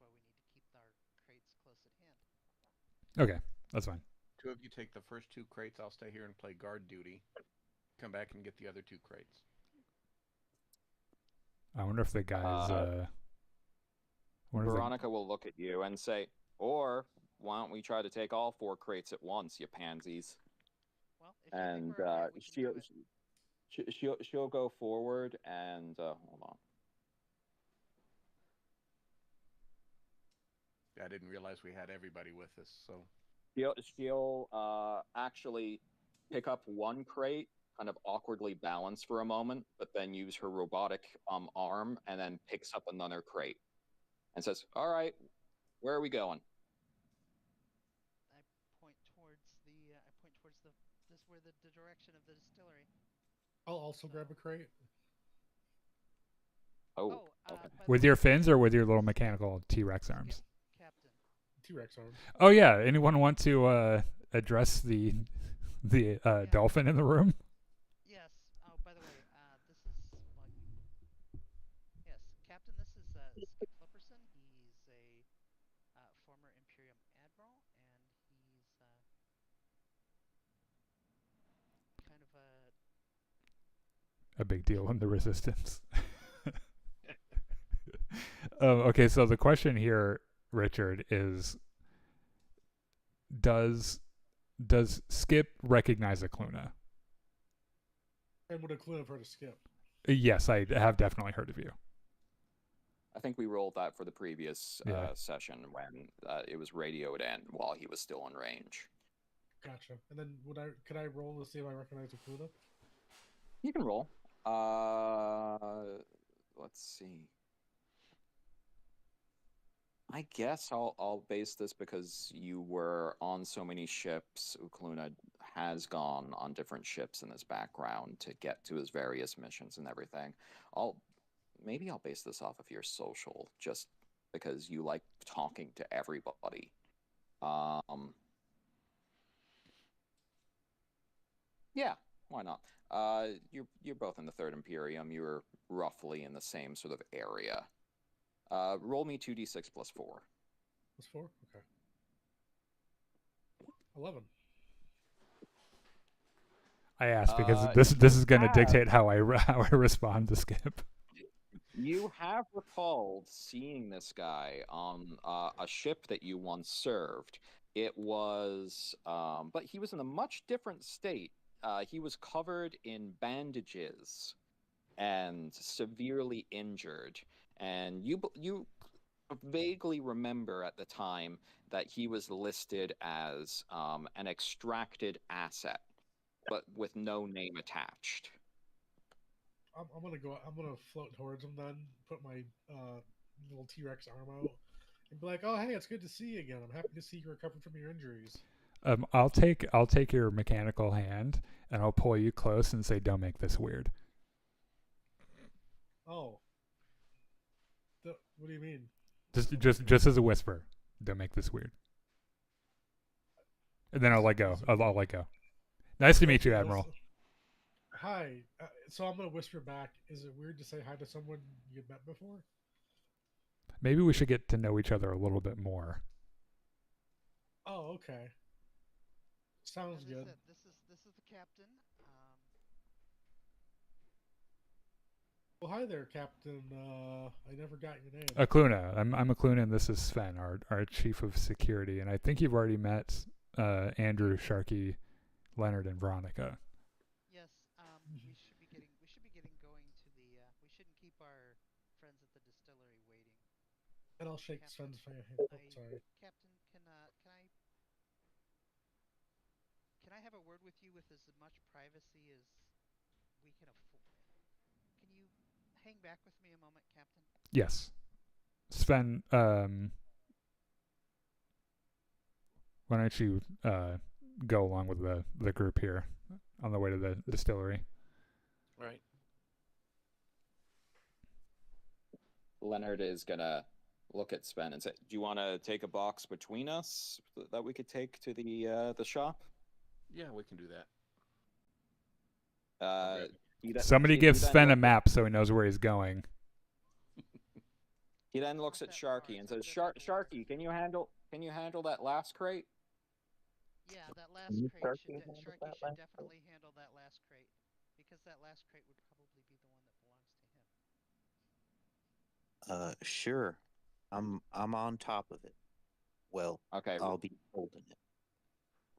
Well, that's why we need to keep our crates close at hand. Okay, that's fine. 2 of you take the first 2 crates. I'll stay here and play guard duty. Come back and get the other 2 crates. I wonder if the guys. Veronica will look at you and say, "Or why don't we try to take all 4 crates at once, you pansies?" Well, if And you think we're okay, we can do it. she'll go forward and hold on. I didn't realize we had everybody with us, so She'll actually pick up 1 crate, kind of awkwardly balance for a moment, but then use her robotic arm and then picks up another crate and says, "All right, where are we going?" I point towards the direction of the distillery. I'll also grab a crate. Oh, by okay. the With way, your fins or with your little mechanical T-Rex arms? Captain. T-Rex arms. Oh yeah. Anyone want to address the dolphin in the room? Yes. Oh, by the way, this is yes, Captain. This is Skip Flipperson. He's a former Imperium admiral, and he's kind of A big deal in the Resistance. Okay, so the question here, Richard, is does Skip recognize a Cluna? And would a clue have heard of Skip? Yes, I have definitely heard of you. I think we rolled that for the previous session when it was radioed in while he was still in range. Gotcha. And then could I roll to see if I recognize a Cluna? You can roll. Let's see. I guess I'll base this because you were on so many ships. Ukluna has gone on different ships in his background to get to his various missions and everything. Maybe I'll base this off of your social, just because you like talking to everybody. Yeah, why not? You're both in the 3rd Imperium. You're roughly in the same sort of area. Roll me 2d6 plus 4. Plus 4? Okay. 11. I asked because this is going to dictate how I respond to Skip. You have recalled seeing this guy on a ship that you once served. It was, but he was in a much different state. He was covered in bandages and severely injured. And you vaguely remember at the time that he was listed as an extracted asset, but with no name attached. I'm gonna float towards him then. Put my little T-Rex arm out And be like, "Oh, hey, it's good to see you again. I'm happy to see you recovered from your injuries." I'll take your mechanical hand and I'll pull you close and say, "Don't make this weird." Oh, what do you mean? Just as a whisper, "Don't make this weird." And then I'll let go. I'll let go. Nice to meet you, Admiral. Hi. So I'm gonna whisper back. Is it weird to say hi to someone you've met before? Maybe we should get to know each other a little bit more. Oh, okay. Sounds As I good. said, this is the captain. Well, hi there, Captain. I never got your name. Akluna. I'm Akluna, and this is Sven, our chief of security. And I think you've already met Andrew, Sharky, Leonard, and Veronica. Yes. We should be getting going to the. We shouldn't keep our friends at the distillery waiting. And I'll shake Captain, Sven's hand. Oh, sorry. Captain, can I have a word with you with as much privacy as we can afford? Can you hang back with me a moment, Captain? Yes. Sven, why don't you go along with the group here on the way to the distillery? Right. Leonard is gonna look at Sven and say, "Do you want to take a box between us that we could take to the shop?" Yeah, we can do that. Somebody give Sven a map so he knows where he's going. He then looks at Sharky and says, "Sharky, can you handle that last crate?" Yeah, that last crate. Sharky should definitely handle that last crate because that last crate would probably be the one that belongs to him. Sure. I'm on top of it. Well, okay. I'll be holding it.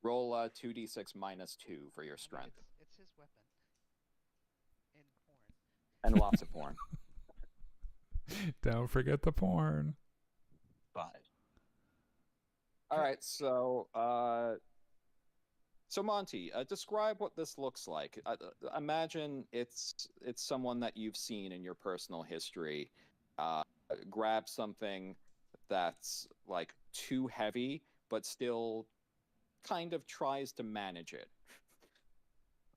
Roll 2d6 minus 2 for your strength. It's his weapon. And porn. And lots of porn. Don't forget the porn. 5. All right, so Monty, describe what this looks like. Imagine it's someone that you've seen in your personal history. Grab something that's like too heavy, but still kind of tries to manage it.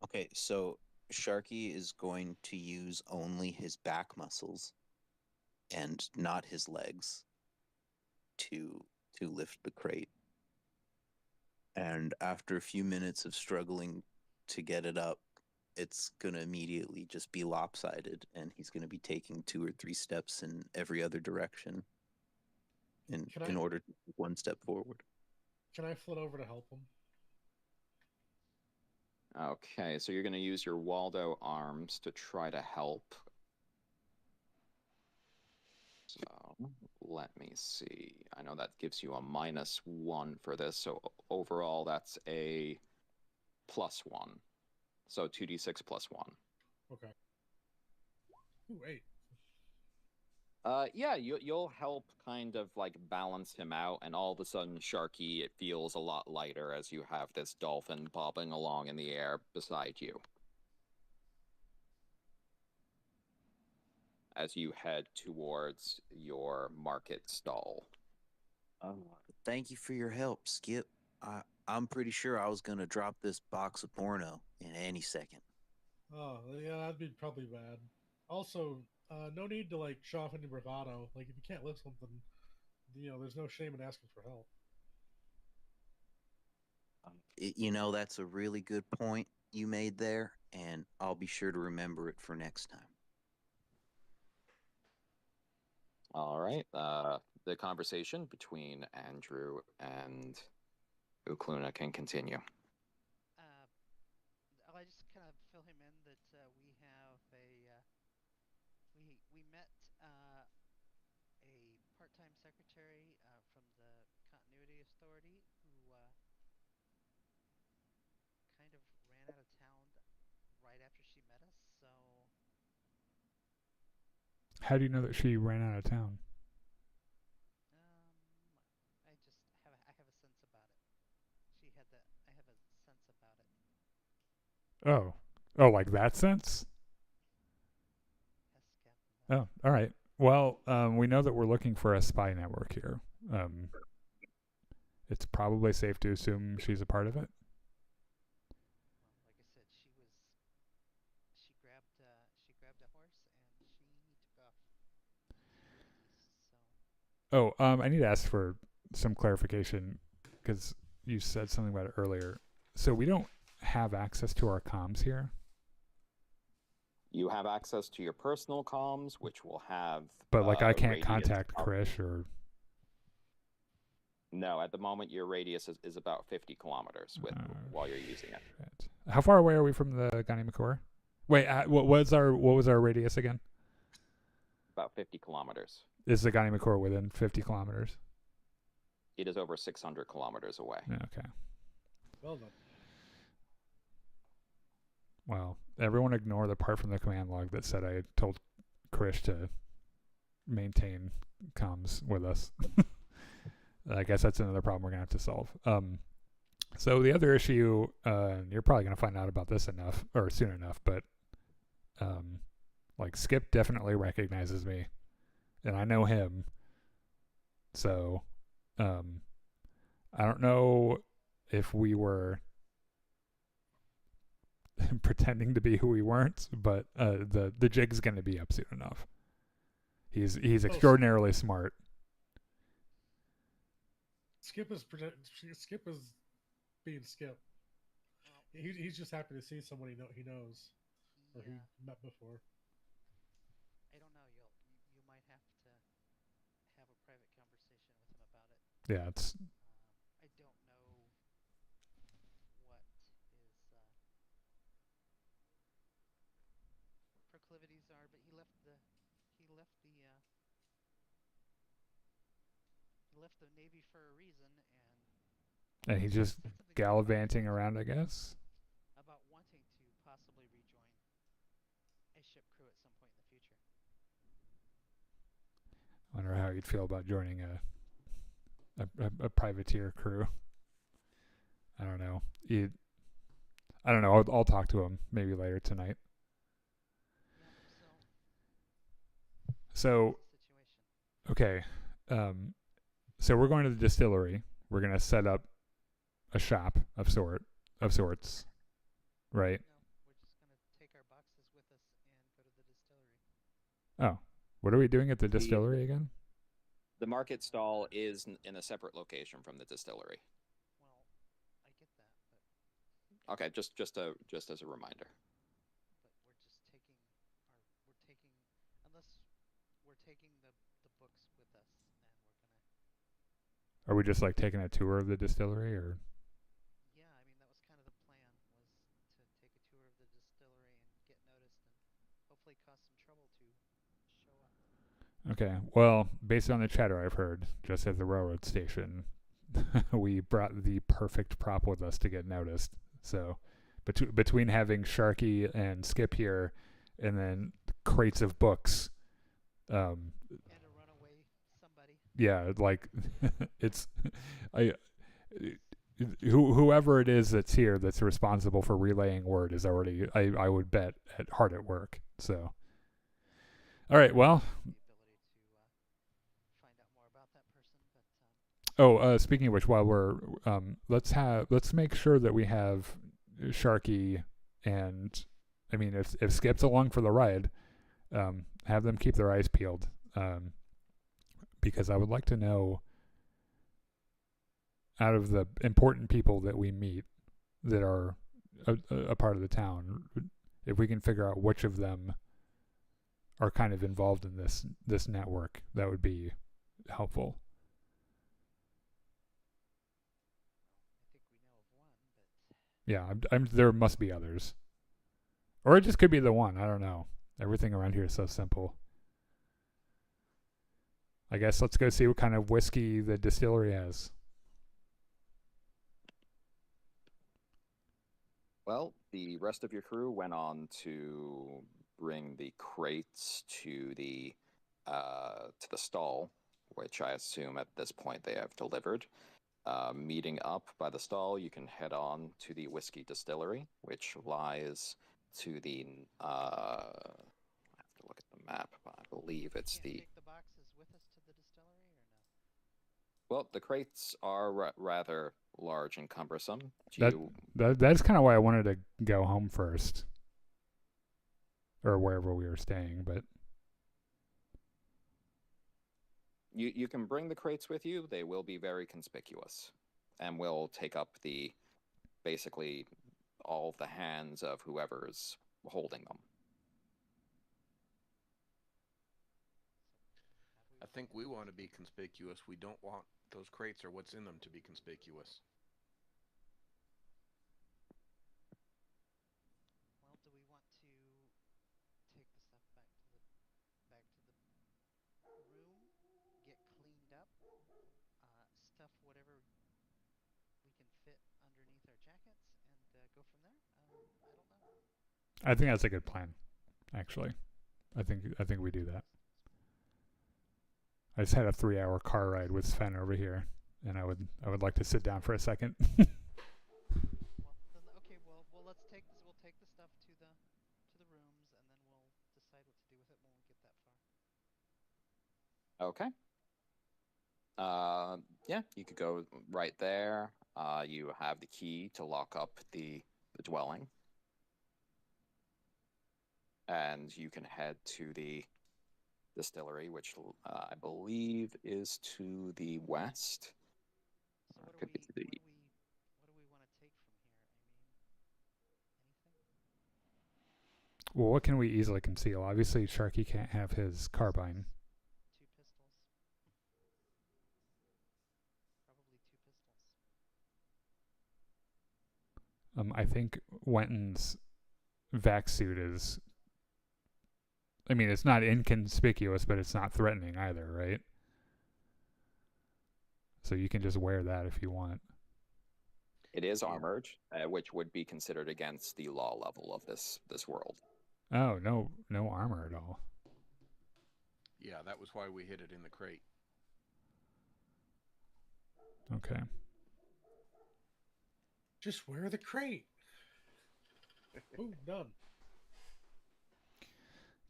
Okay, so Sharky is going to use only his back muscles and not his legs to lift the crate. And after a few minutes of struggling to get it up, it's going to immediately just be lopsided, and he's going to be taking 2 or 3 steps in every other direction in order to take 1 step forward. Can I float over to help him? Okay, so you're going to use your Waldo arms to try to help. So let me see. I know that gives you a -1 for this, so overall that's a +1. So 2d6 +1. Okay. Ooh, 8. Yeah, you'll help kind of like balance him out, and all of a sudden, Sharky, it feels a lot lighter as you have this dolphin bobbing along in the air beside you. As you head towards your market stall. Thank you for your help, Skip. I'm pretty sure I was going to drop this box of porno in any second. Oh, yeah, that'd be probably bad. Also, no need to like show off any bravado. Like, if you can't lift something, there's no shame in asking for help. That's a really good point you made there, and I'll be sure to remember it for next time. All right. The conversation between Andrew and Ukluna can continue. I just kind of fill him in that we have we met a part-time secretary from the Continuity Authority who kind of ran out of town right after she met us. So How do you know that she ran out of town? I have a sense about it. I have a sense about it. Oh, like that sense? Yes, Captain. Oh, all right. Well, we know that we're looking for a spy network here. it's probably safe to assume she's a part of it. Well, like I said, she grabbed a horse and she took off. So I need to ask for some clarification because you said something about it earlier. So we don't have access to our comms here. You have access to your personal comms, which will have. But like, I can't radius contact up. Krish or. No, at the moment your radius is about 50 kilometers while you're using it. Shit. How far away are we from the Ganimakkur? Wait, what was our radius again? About 50 kilometers. Is the Ganimakkur within 50 kilometers? It is over 600 kilometers away. Okay. Well done. Well, everyone ignore the part from the command log that said I told Krish to maintain comms with us. I guess that's another problem we're going to have to solve. So the other issue, you're probably going to find out about this soon enough, but like Skip definitely recognizes me, and I know him. So I don't know if we were pretending to be who we weren't, but the jig's going to be up soon enough. He's extraordinarily smart. Skip is being Skip. He's just happy to see someone he knows or he met before. I don't know. You might have to have a private conversation with him about it. Yeah, it's. I don't know what his proclivities are, but he left the Navy for a reason, And he's just gallivanting around, I guess. About wanting to possibly rejoin a ship crew at some point in the future. I wonder how you'd feel about joining a privateer crew. I don't know. I don't know. I'll talk to him maybe later tonight. Yeah, So situation. okay. So we're going to the distillery. We're going to set up a shop of sorts, right? No, we're just going to take our boxes with us and go to the distillery. Oh, what are we doing at the distillery again? The market stall is in a separate location from the distillery. Well, I get that, but Okay, just as a reminder. but unless we're taking the books with us, and we're gonna. Are we just like taking a tour of the distillery, or? Yeah, I mean that was kind of the plan, was to take a tour of the distillery and get noticed, and hopefully cause some trouble to show up. Okay. Well, based on the chatter I've heard, just at the railroad station, we brought the perfect prop with us to get noticed. So, between having Sharky and Skip here, and then crates of books, And a runaway somebody. yeah, like it's whoever it is that's here that's responsible for relaying word is already, I would bet, hard at work. So, all right. Well. The ability to find out more about that person, but Speaking of which, while we're let's make sure that we have Sharky, and I mean, if Skip's along for the ride, have them keep their eyes peeled, because I would like to know, out of the important people that we meet that are a part of the town, if we can figure out which of them are kind of involved in this network, that would be helpful. I think we know of one, but Yeah, there must be others. Or it just could be the one. I don't know. Everything around here is so simple. I guess let's go see what kind of whiskey the distillery has. Well, the rest of your crew went on to bring the crates to the stall, which I assume at this point they have delivered. Meeting up by the stall, you can head on to the whiskey distillery, which lies to the. I have to look at the map, but I believe it's can't the. take the boxes with us to the distillery, or Well, the crates are rather large and cumbersome. That's kind of why I wanted to go home first, or wherever we were staying. But you can bring the crates with you. They will be very conspicuous, and will take up basically all of the hands of whoever's holding them. I think we want to be conspicuous. We don't want those crates or what's in them to be conspicuous. Well, do we want to take the stuff back to the room, get cleaned up, stuff whatever we can fit underneath our jackets, and go from there? I don't know. I think that's a good plan. Actually, I think we do that. I just had a 3-hour car ride with Sven over here, and I would like to sit down for a second. Well, then, okay. Well, let's take this. We'll take the stuff to the rooms, and then we'll decide what to do with it when we get that far. Okay. Yeah, you could go right there. You have the key to lock up the dwelling. And you can head to the distillery, which I believe is to the west. So what do Could be to the we want to take from here? Anything? Well, what can we easily conceal? Obviously, Sharky can't have his carbine. 2 pistols. Probably 2 pistols. I think Wenton's vac suit is. I mean, it's not inconspicuous, but it's not threatening either, right? So you can just wear that if you want. It is armored, which would be considered against the law level of this world. Oh, no armor at all. Yeah, that was why we hid it in the crate. Okay. Just wear the crate. Boom, done.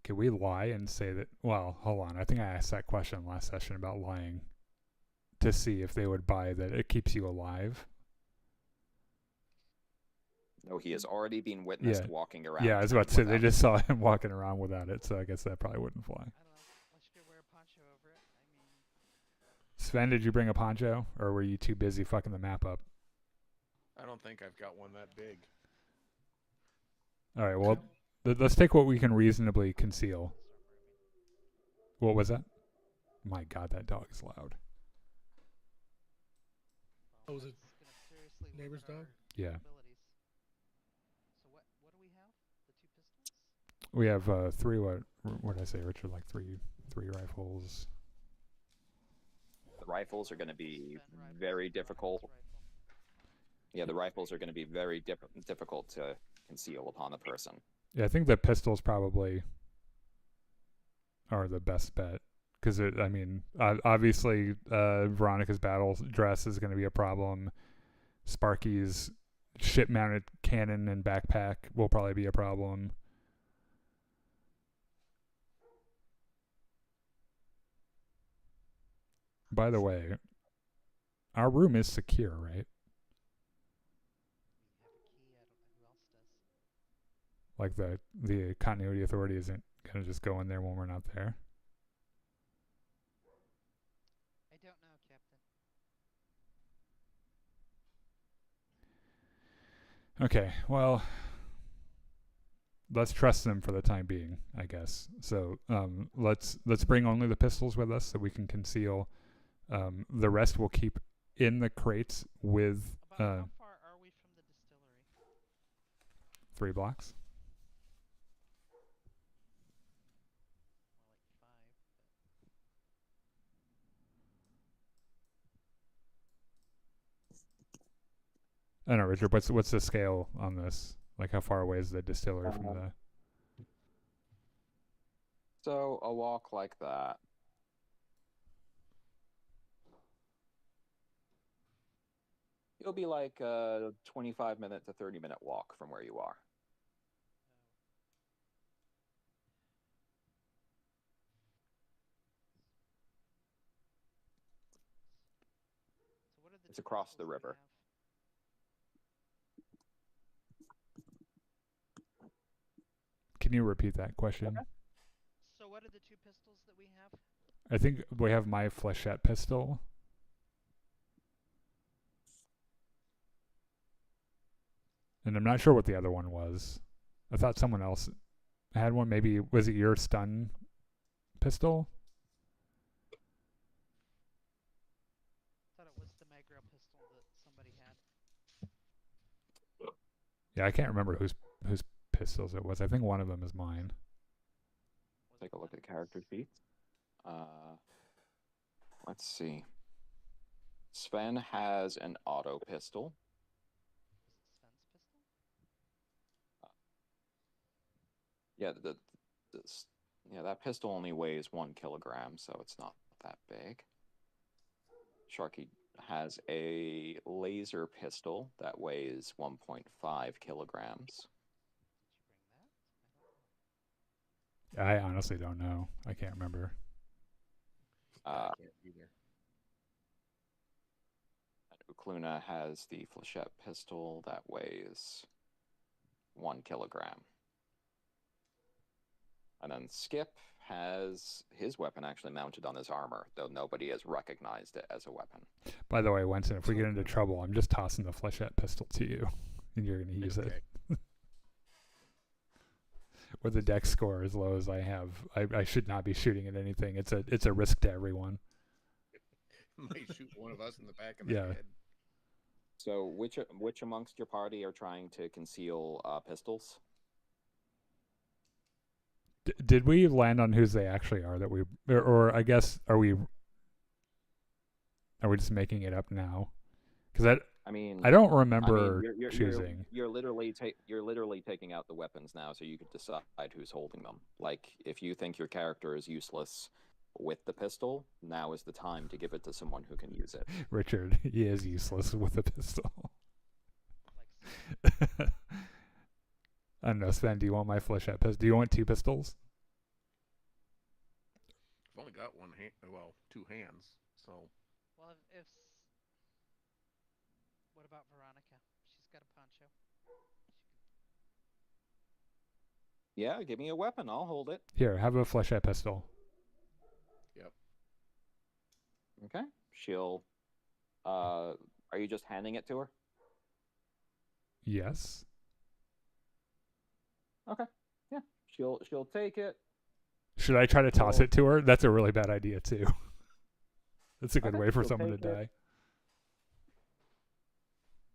Could we lie and say that? Well, hold on. I think I asked that question last session about lying to see if they would buy that it keeps you alive. No, he has already been witnessed walking around. Yeah, I was about to say they just saw him walking around without it, so I guess that probably wouldn't fly. I don't know. Unless you could wear a poncho over it. I mean. Sven, did you bring a poncho, or were you too busy fucking the map up? I don't think I've got one that big. All right, well, let's take what we can reasonably conceal. What was that? My God, that dog is loud. Oh, was it It's gonna seriously neighbor's limit our dog? Yeah. abilities. So what do we have? The 2 pistols? We have 3. What did I say, Richard? Like three rifles. The rifles are going to be Sven rifles, very Ron's difficult. rifle. Yeah, the rifles are going to be very difficult to conceal upon the person. Yeah, I think the pistols probably are the best bet. Because, I mean, obviously, Veronica's battle dress is going to be a problem. Sparky's ship-mounted cannon and backpack will probably be a problem. By the way, our room is secure, right? We have a key. I don't know who else does. Like the continuity authority isn't going to just go in there when we're not there. I don't know, Captain. Okay, well, let's trust them for the time being, I guess. So let's bring only the pistols with us so we can conceal. The rest we'll keep in the crates with About how far are we from the distillery? 3 blocks. More like 5. I don't know, Richard. What's the scale on this? Like, how far away is the distillery from the? So a walk like that. It'll be like a 25-minute to 30-minute walk from where you are. It's across the pistols that we river. have? Can you repeat that question? Okay. So what are the 2 pistols that we have? I think we have my flechette pistol. And I'm not sure what the other one was. I thought someone else had one. Maybe, was it your stun pistol? I thought it was the Magro pistol that somebody had. Yeah, I can't remember whose pistols it was. I think one of them is mine. Was Take it a look one at of character us? sheets. Let's see. Sven has an auto pistol. Was it Sven's pistol? Yeah, that pistol only weighs 1 kilogram, so it's not that big. Sharky has a laser pistol that weighs 1.5 kilograms. Did you bring that? I don't know. I honestly don't know. I can't remember. I can't either. Ukluna has the flechette pistol that weighs 1 kilogram. And then Skip has his weapon actually mounted on his armor, though nobody has recognized it as a weapon. By the way, Winston, if we get into trouble, I'm just tossing the flechette pistol to you, and you're going to use it. With the dex score as low as I have, I should not be shooting at anything. It's a risk to everyone. Might shoot one of us in the back of the Yeah. head. So which amongst your party are trying to conceal pistols? Did we land on whose they actually are? That we, or I guess, are we just making it up now? Because I mean, I don't remember you're choosing. You're literally taking out the weapons now, so you could decide who's holding them. Like, if you think your character is useless with the pistol, now is the time to give it to someone who can use it. Richard, he is useless with a pistol. Like, I don't know, Sven, do you want my flechette pistol? Do you want 2 pistols? I've only got 1 hand, well, 2 hands, so well, if what about Veronica? She's got a poncho. Yeah, give me a weapon. I'll hold it. Here, have a flechette pistol. yep. Okay. She'll. Are you just handing it to her? Yes. Okay. Yeah. She'll take it. Should I try to toss it to her? That's a really bad idea too. That's a good Okay, way for she'll someone to take it. die.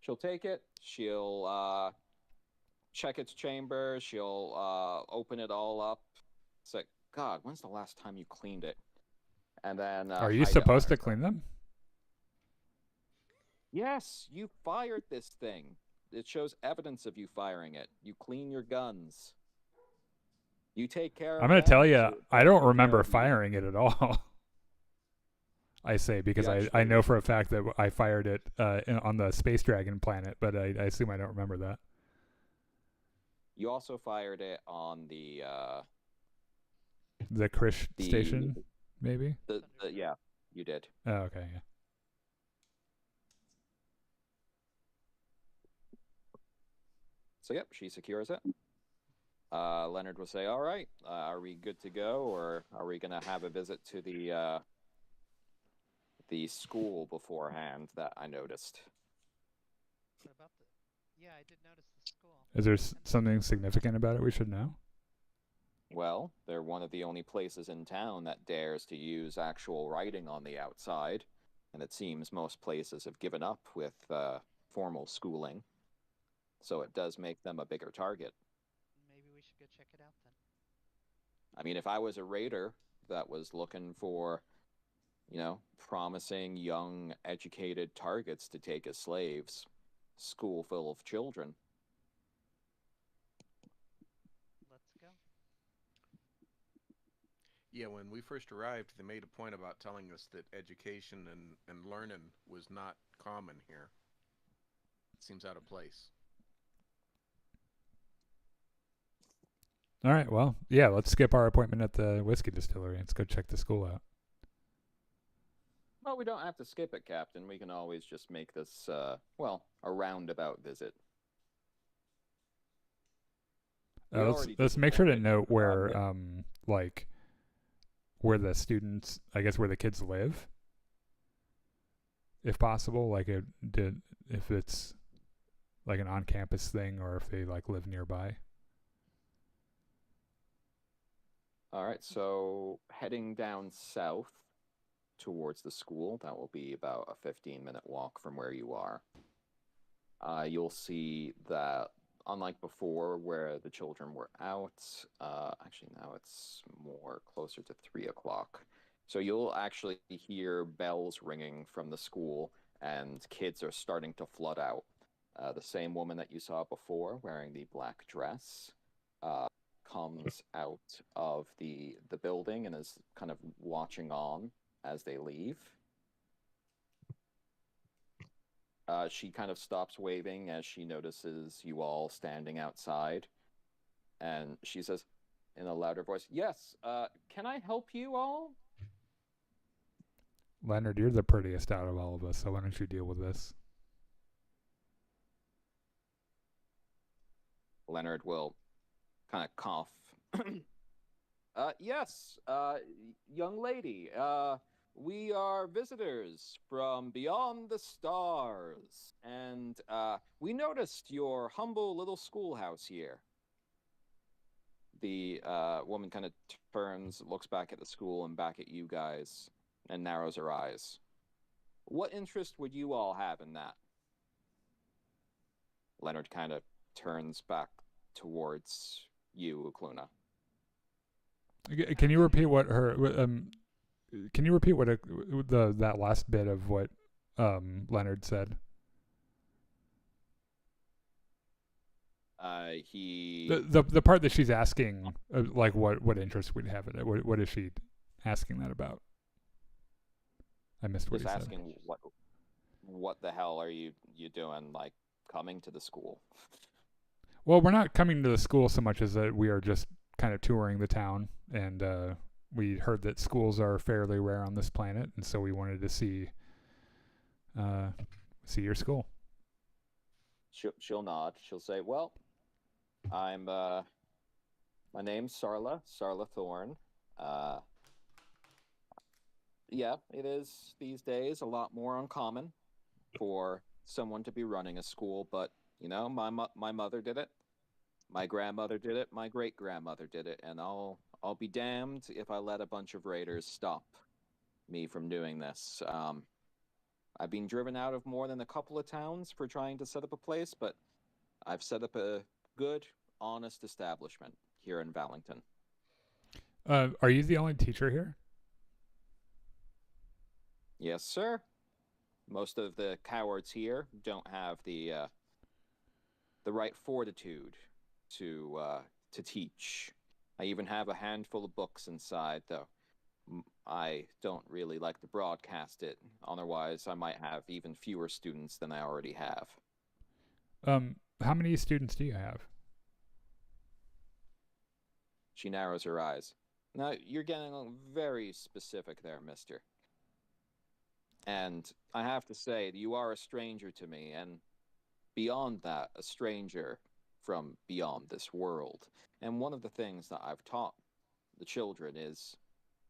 She'll take it. She'll check its chamber. She'll open it all up. It's like, God, when's the last time you cleaned it? And then Are you hide it on supposed to herself. clean them? Yes, you fired this thing. It shows evidence of you firing it. You clean your guns. You take care of I'm going to tell them, you, so I take don't care remember of you. firing it at all. I say because You I actually- know for a fact that I fired it on the Space Dragon planet, but I assume I don't remember that. You also fired it on the Krish station, maybe? yeah, you did. Oh, okay, yeah. So yep, she secures it. Leonard will say, "All right, are we good to go, or are we gonna have a visit to the school beforehand that I noticed?" What about the? Yeah, I did notice the school. Is there And something significant about it we should know? Well, they're one of the only places in town that dares to use actual writing on the outside, and it seems most places have given up with formal schooling. So it does make them a bigger target. maybe we should go check it out then. I mean, if I was a raider that was looking for, promising young, educated targets to take as slaves, school full of children. Let's go. Yeah, when we first arrived, they made a point about telling us that education and learning was not common here. It seems out of place. All right, well, yeah, let's skip our appointment at the whiskey distillery. Let's go check the school out. Oh, we don't have to skip it, Captain. We can always just make this, well, a roundabout visit. We let's already let's did make sure to it, note where yeah. like where the students, I guess where the kids live, if possible. Like if it's like an on-campus thing, or if they like live nearby. All right, so heading down south towards the school, that will be about a 15-minute walk from where you are. You'll see that, unlike before, where the children were out, actually now it's more closer to 3 o'clock. So you'll actually hear bells ringing from the school, and kids are starting to flood out. The same woman that you saw before, wearing the black dress, comes out of the building and is kind of watching on as they leave. She kind of stops waving as she notices you all standing outside, and she says in a louder voice, "Yes, can I help you all?" Leonard, you're the prettiest out of all of us, so why don't you deal with this? Leonard will kind of cough. Yes, young lady, we are visitors from beyond the stars, and we noticed your humble little schoolhouse here. The woman kind of turns, looks back at the school and back at you guys, and narrows her eyes. What interest would you all have in that? Leonard kind of turns back towards you, Ukluna. Can you repeat what her can you repeat what that last bit of what Leonard said? The part that she's asking, like what interest we'd have in it. What is she asking that about? I missed what Just he said. asking what the hell are you doing, like coming to the school? Well, we're not coming to the school so much as that we are just kind of touring the town, and we heard that schools are fairly rare on this planet, and so we wanted to see your school. She'll nod. She'll say, "Well, I'm my name's Sarla Thorne. Yeah, it is these days a lot more uncommon for someone to be running a school, but you know, my mother did it, my grandmother did it, my great grandmother did it, and I'll be damned if I let a bunch of raiders stop me from doing this. I've been driven out of more than a couple of towns for trying to set up a place, but I've set up a good, honest establishment here in Vellington." Are you the only teacher here? "Yes, sir. Most of the cowards here don't have the right fortitude to teach. I even have a handful of books inside, though I don't really like to broadcast it. Otherwise, I might have even fewer students than I already have." How many students do you have? She narrows her eyes. "Now, you're getting very specific there, mister. And I have to say, you are a stranger to me, and beyond that, a stranger from beyond this world. And one of the things that I've taught the children is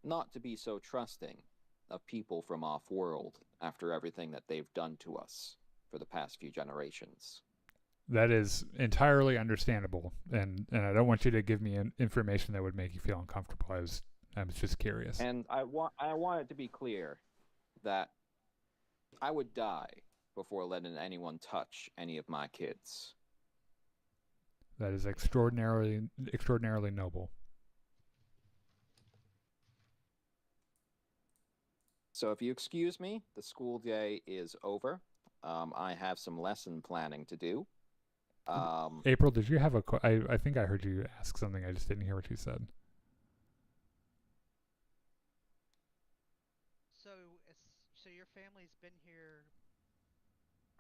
not to be so trusting of people from off-world after everything that they've done to us for the past few generations." That is entirely understandable, and I don't want you to give me information that would make you feel uncomfortable. I was just curious. And I want it to be clear that I would die before letting anyone touch any of my kids. That is extraordinarily noble. So if you excuse me, the school day is over. I have some lesson planning to do. April, did you have I think I heard you ask something. I just didn't hear what you said. So your family's been here.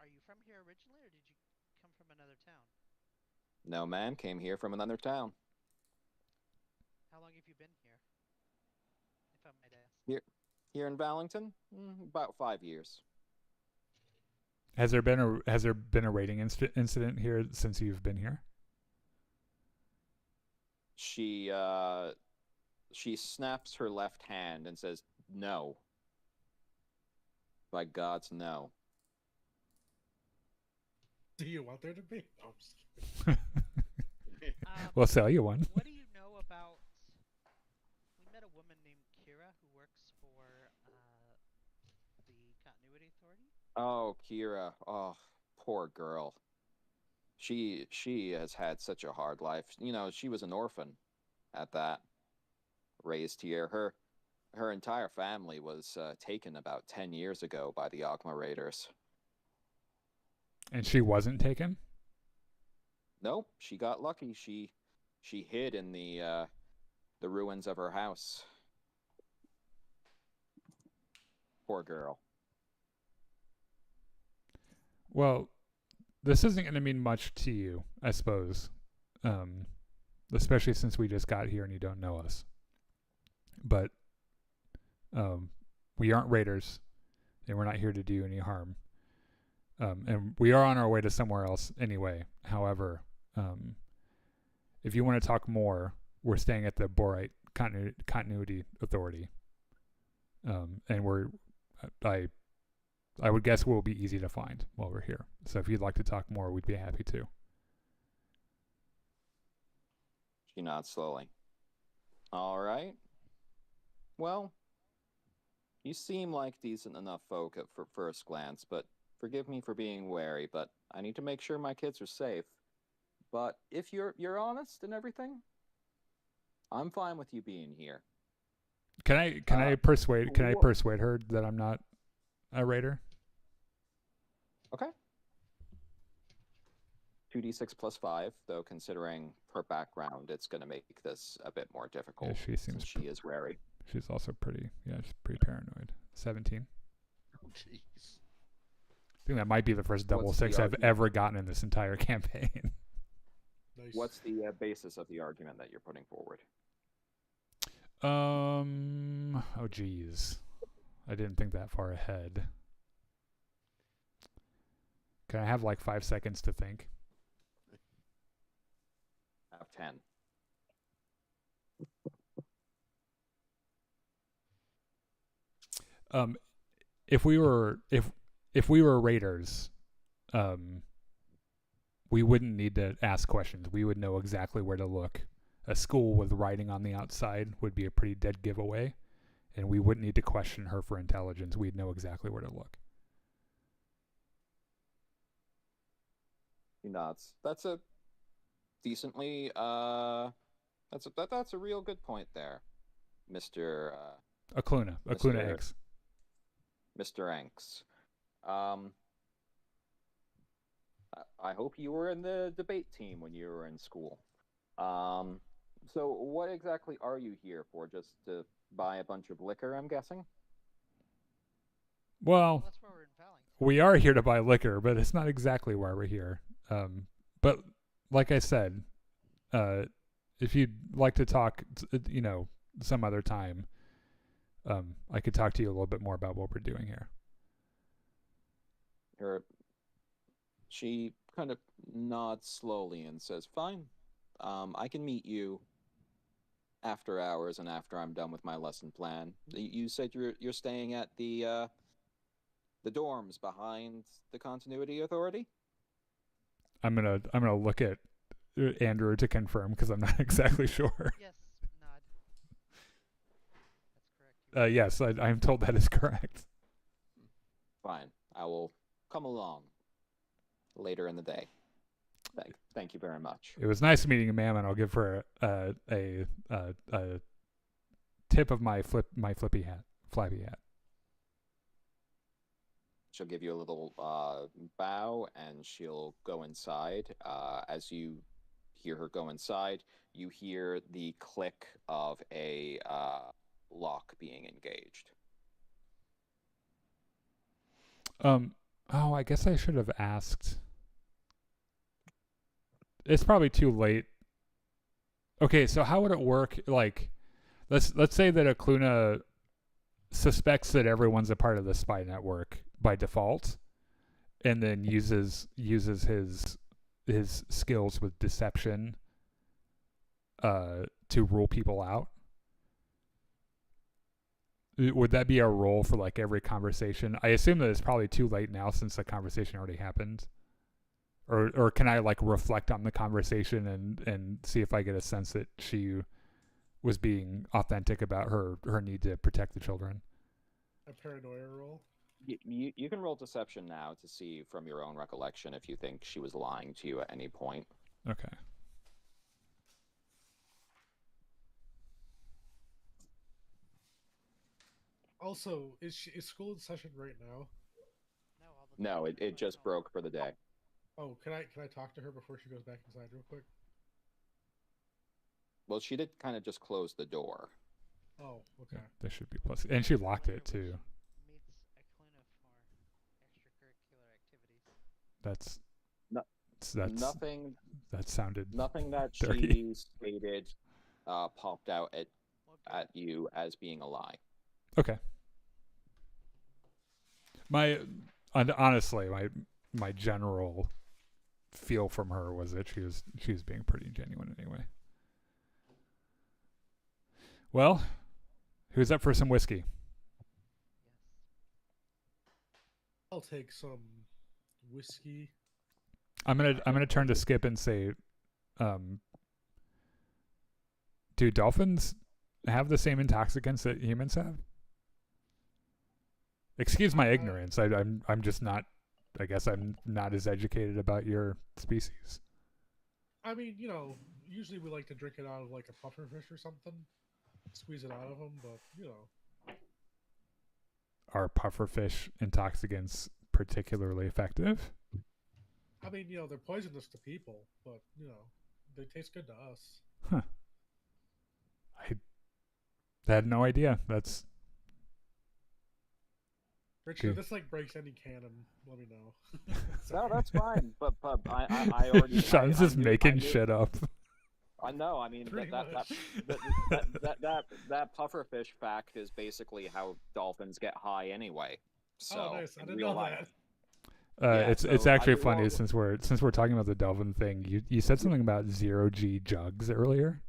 Are you from here originally, or did you come from another town? No, ma'am, came here from another town. How long have you been here, if I might ask? Here in Vellington, about 5 years. Has there been a raiding incident here since you've been here? She snaps her left hand and says, "No. By God's no." Do you want there to be? No, I'm just kidding. We'll sell you one. What do you know about? We met a woman named Kira who works for the Continuity Authority. Oh, Kira. Oh, poor girl. She has had such a hard life. You know, she was an orphan at that. Raised here. Her entire family was taken about 10 years ago by the Ogma Raiders. And she wasn't taken? Nope, she got lucky. She hid in the ruins of her house. Poor girl. Well, this isn't going to mean much to you, I suppose. Especially since we just got here and you don't know us. But we aren't raiders, and we're not here to do any harm. And we are on our way to somewhere else anyway. However, if you want to talk more, we're staying at the Borite Continuity Authority. And I would guess we'll be easy to find while we're here. So if you'd like to talk more, we'd be happy to. She nods slowly. All right. Well, you seem like decent enough folk at first glance, but forgive me for being wary, but I need to make sure my kids are safe. But if you're honest and everything, I'm fine with you being here. Can I persuade her that I'm not a raider? Okay. 2d6 plus 5, though considering her background, it's going to make this a bit more difficult. Yeah, she seems she is wary. She's also she's pretty paranoid. 17. Oh, jeez. I think that might be the first double six I've ever gotten in this entire campaign. Nice. What's the basis of the argument that you're putting forward? Oh geez, I didn't think that far ahead. Can I have like 5 seconds to think? I have 10. If we were raiders, we wouldn't need to ask questions. We would know exactly where to look. A school with writing on the outside would be a pretty dead giveaway, and we wouldn't need to question her for intelligence. We'd know exactly where to look. He nods. That's a decently that's a real good point there, Mr. Akluna X. Mr. Anks. I hope you were in the debate team when you were in school. So what exactly are you here for? Just to buy a bunch of liquor, I'm guessing? Well, That's where we're in Valley. we are here to buy liquor, but it's not exactly why we're here. But like I said, if you'd like to talk, some other time, I could talk to you a little bit more about what we're doing here. She kind of nods slowly and says, "Fine. I can meet you after hours and after I'm done with my lesson plan. You said you're staying at the dorms behind the Continuity Authority?" I'm gonna look at Andrew to confirm because I'm not exactly sure. Yes, nod. That's correct. Yes, I'm told that is correct. Fine. I will come along later in the day. Thank you very much. It was nice meeting you, ma'am, and I'll give her a tip of my flappy hat. She'll give you a little bow, and she'll go inside. As you hear her go inside, you hear the click of a lock being engaged. I guess I should have asked. It's probably too late. Okay, so how would it work? Like, let's say that Akluna suspects that everyone's a part of the spy network by default, and then uses his skills with deception to rule people out. Would that be our role for like every conversation? I assume that it's probably too late now since the conversation already happened. Or can I like reflect on the conversation and see if I get a sense that she was being authentic about her need to protect the children? A paranoia roll. You can roll deception now to see from your own recollection if you think she was lying to you at any point. Okay. Also, is school in session right now? No, it just broke for the day. Oh, can I talk to her before she goes back inside real quick? Well, she did kind of just close the door. Oh, okay. Yeah, there should be plus, and she locked it too. Meets Aquina for extracurricular activities. That's Nothing. That sounded Nothing that dirty. she stated popped out at you as being a lie. Okay. Honestly, my general feel from her was that she was being pretty genuine anyway. Well, who's up for some whiskey? I'll take some whiskey. I'm gonna turn to Skip and say, do dolphins have the same intoxicants that humans have? Excuse my ignorance. I'm just not. I guess I'm not as educated about your species. I mean, usually we like to drink it out of like a pufferfish or something, squeeze it out of them. But Are pufferfish intoxicants particularly effective? I mean, they're poisonous to people, but they taste good to us. Huh. I had no idea. That's Richard, okay. this like breaks any canon. Let me know. No, that's fine. But I already. Sean's just making shit up. I know. I mean, Pretty that pufferfish fact is basically how dolphins get high anyway. So, oh, nice. I in didn't real know life. that. It's so actually I funny will- since we're talking about the dolphin thing. You said something about 0G jugs earlier,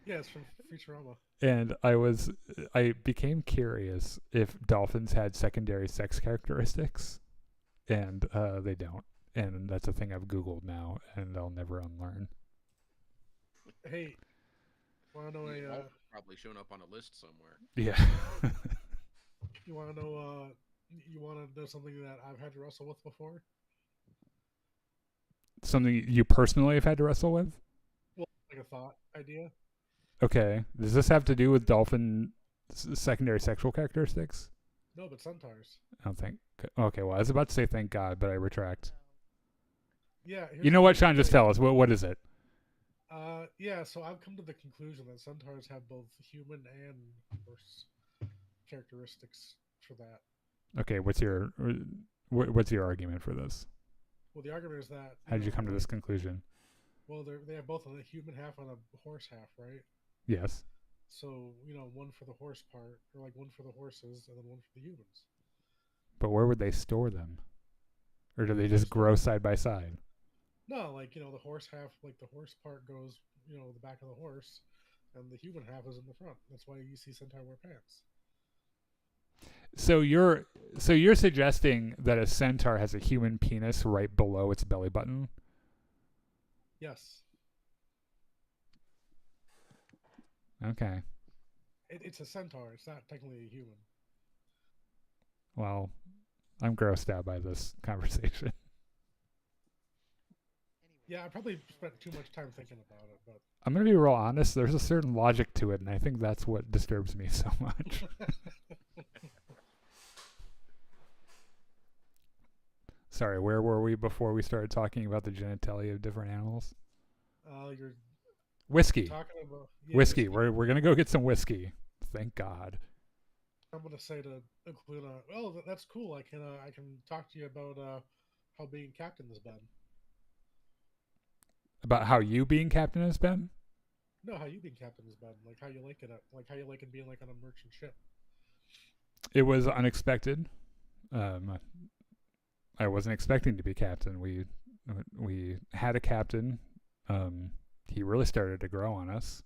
Yeah, it's from Futurama. and I became curious if dolphins had secondary sex characteristics, and they don't, and that's a thing I've Googled now, and I'll never unlearn. Hey, want to know Probably shown up on a list somewhere. Yeah. you want to know you want to know something that I've had to wrestle with before? Something you personally have had to wrestle with? Well, like a thought idea. Okay. Does this have to do with dolphin secondary sexual characteristics? No, but centaurs. I don't think. Okay, well, I was about to say thank God, but I retract. Yeah. You know what, Sean? Just tell us. What is it? Yeah, so I've come to the conclusion that centaurs have both human and horse characteristics for that. Okay, what's your argument for this? Well, the argument is that... How did you come to this conclusion? Well, they have both a human half and a horse half, right? Yes. So, one for the horse part, or like one for the horses, and then one for the humans. But where would they store them? Or do they just grow side by side? No, like, the horse half, like the horse part goes, the back of the horse, and the human half is in the front. That's why you see centaur wear pants. So you're suggesting that a centaur has a human penis right below its belly button? Yes. Okay. It's a centaur. It's not technically a human. Well, I'm grossed out by this conversation. Yeah, I probably spent too much time thinking about it, but... I'm going to be real honest. There's a certain logic to it, and I think that's what disturbs me so much. Sorry, where were we before we started talking about the genitalia of different animals? You're Whiskey. talking about... Whiskey. We're going to go get some whiskey. Thank God. I'm going to say to Aquila, oh, that's cool. I can talk to you about how being captain has been. About how you being captain has been? No, how you being captain has been. Like how you like it. Like how you like it being like on a merchant ship. it was unexpected. I wasn't expecting to be captain. We had a captain. He really started to grow on us,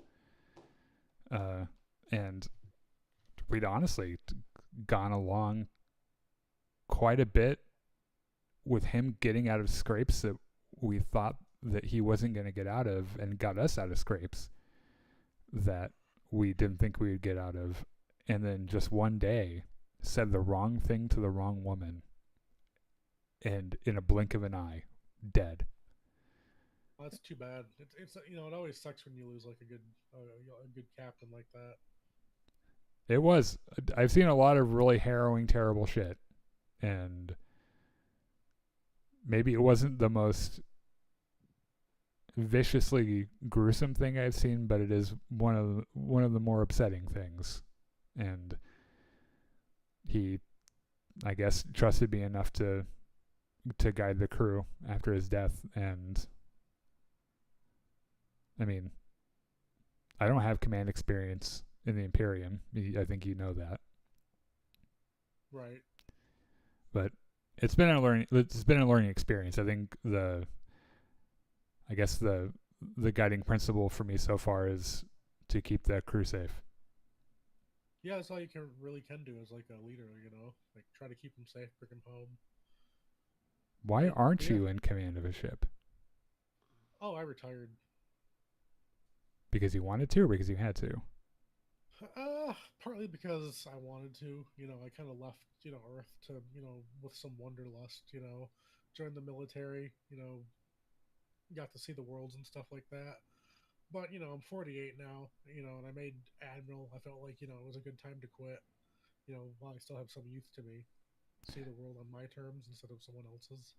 and we'd honestly gone along quite a bit with him getting out of scrapes that we thought that he wasn't going to get out of, and got us out of scrapes that we didn't think we would get out of, and then just one day said the wrong thing to the wrong woman, and in a blink of an eye, dead. Well, that's too bad. It's it always sucks when you lose like a good captain like that. It was. I've seen a lot of really harrowing, terrible shit, and maybe it wasn't the most viciously gruesome thing I've seen, but it is one of the more upsetting things. And he, I guess, trusted me enough to guide the crew after his death. And I mean, I don't have command experience in the Imperium. I think you know that. Right. But it's been a learning experience. I think the guiding principle for me so far is to keep the crew safe. Yeah, that's all you really can do as like a leader, like try to keep them safe, bring them home. Why aren't you in command of a ship? Oh, I retired. Because you wanted to, or because you had to? Partly because I wanted to. I kind of left, Earth to, with some wanderlust. Joined the military. Got to see the worlds and stuff like that. But I'm 48 now. And I made admiral. I felt like it was a good time to quit. While I still have some youth to me, see the world on my terms instead of someone else's.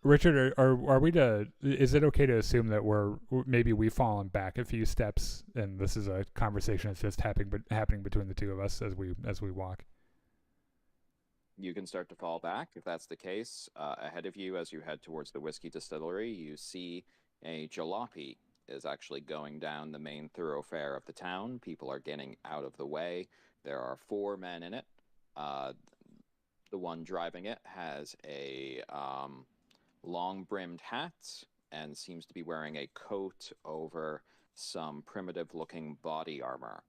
Richard, are we to? Is it okay to assume that we've fallen back a few steps, and this is a conversation that's just happening between the two of us as we walk? You can start to fall back if that's the case. Ahead of you, as you head towards the whiskey distillery, you see a jalopy is actually going down the main thoroughfare of the town. People are getting out of the way. There are 4 men in it. The one driving it has a long-brimmed hat and seems to be wearing a coat over some primitive-looking body armor.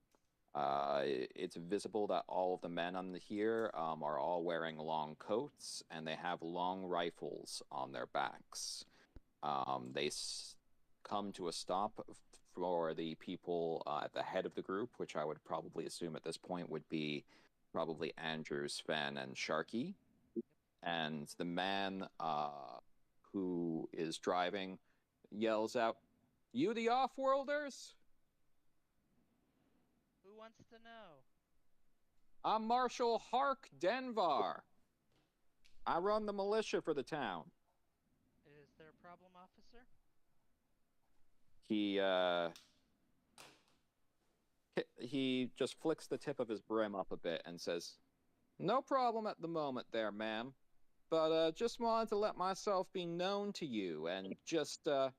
It's visible that all of the men on here are all wearing long coats, and they have long rifles on their backs. They come to a stop for the people at the head of the group, which I would probably assume at this point would be probably Andrew, Sven, and Sharky. And the man who is driving yells out, "You the off-worlders?" Who wants to know? I'm Marshal Hark Denvar. I run the militia for the town. Is there a problem, officer? He just flicks the tip of his brim up a bit and says, "No problem at the moment there, ma'am. But just wanted to let myself be known to you, and just for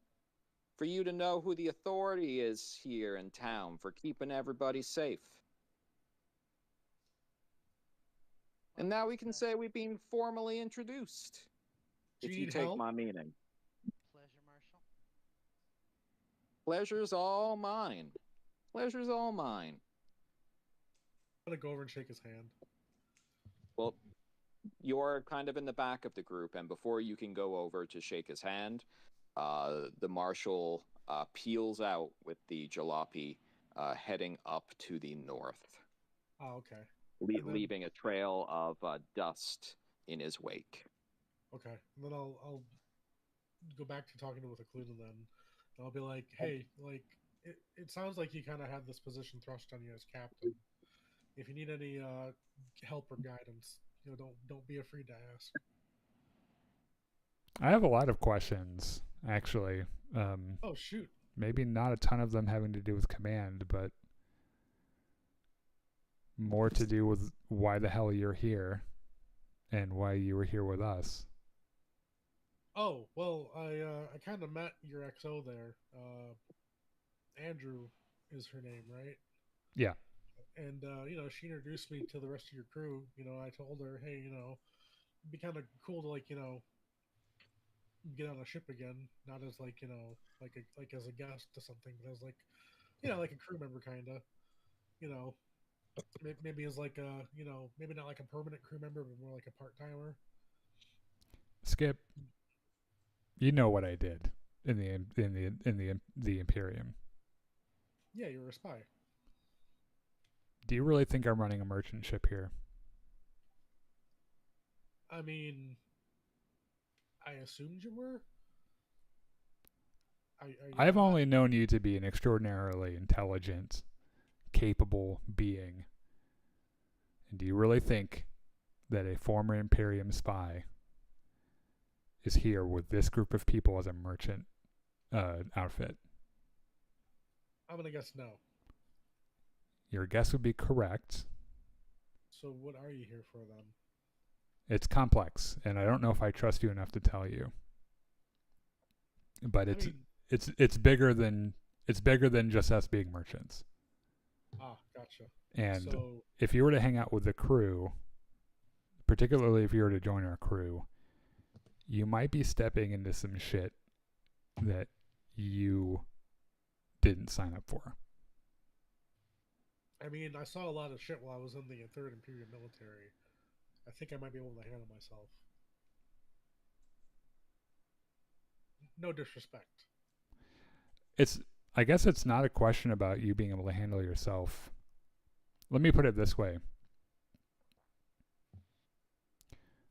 you to know who the authority is here in town for keeping everybody safe. And now we can say we've been formally introduced. Do If you you need take help? my meaning. Pleasure, Marshal. Pleasure's all mine. Pleasure's all mine." I'm gonna go over and shake his hand. Well, you're kind of in the back of the group, and before you can go over to shake his hand, the marshal peels out with the jalopy heading up to the north. Oh, okay. Leaving a trail of dust in his wake. Okay, and then I'll go back to talking with Occludon then. And I'll be like, hey, like, it sounds like you kind of had this position thrust on you as captain. If you need any help or guidance, don't be afraid to ask. I have a lot of questions, actually. Oh, shoot. Maybe not a ton of them having to do with command, but more to do with why the hell you're here and why you were here with us. Oh, well, I kind of met your XO there. Andrew is her name, right? Yeah. And she introduced me to the rest of your crew. I told her, hey, it'd be kind of cool to get on a ship again, not as like as a guest to something, but as like a crew member kind of. You know, maybe as like a maybe not like a permanent crew member, but more like a part timer. Skip, you know what I did in the Imperium. Yeah, you're a spy. Do you really think I'm running a merchant ship here? I mean, I assumed you were. I've only known you to be an extraordinarily intelligent, capable being. And do you really think that a former Imperium spy is here with this group of people as a merchant outfit? I'm gonna guess no. Your guess would be correct. So what are you here for then? It's complex, and I don't know if I trust you enough to tell you. But it's bigger than just us being merchants. Ah, gotcha. And so, if you were to hang out with the crew, particularly if you were to join our crew, you might be stepping into some shit that you didn't sign up for. I mean, I saw a lot of shit while I was in the Third Imperial Military. I think I might be able to handle myself. No disrespect. I guess it's not a question about you being able to handle yourself. Let me put it this way.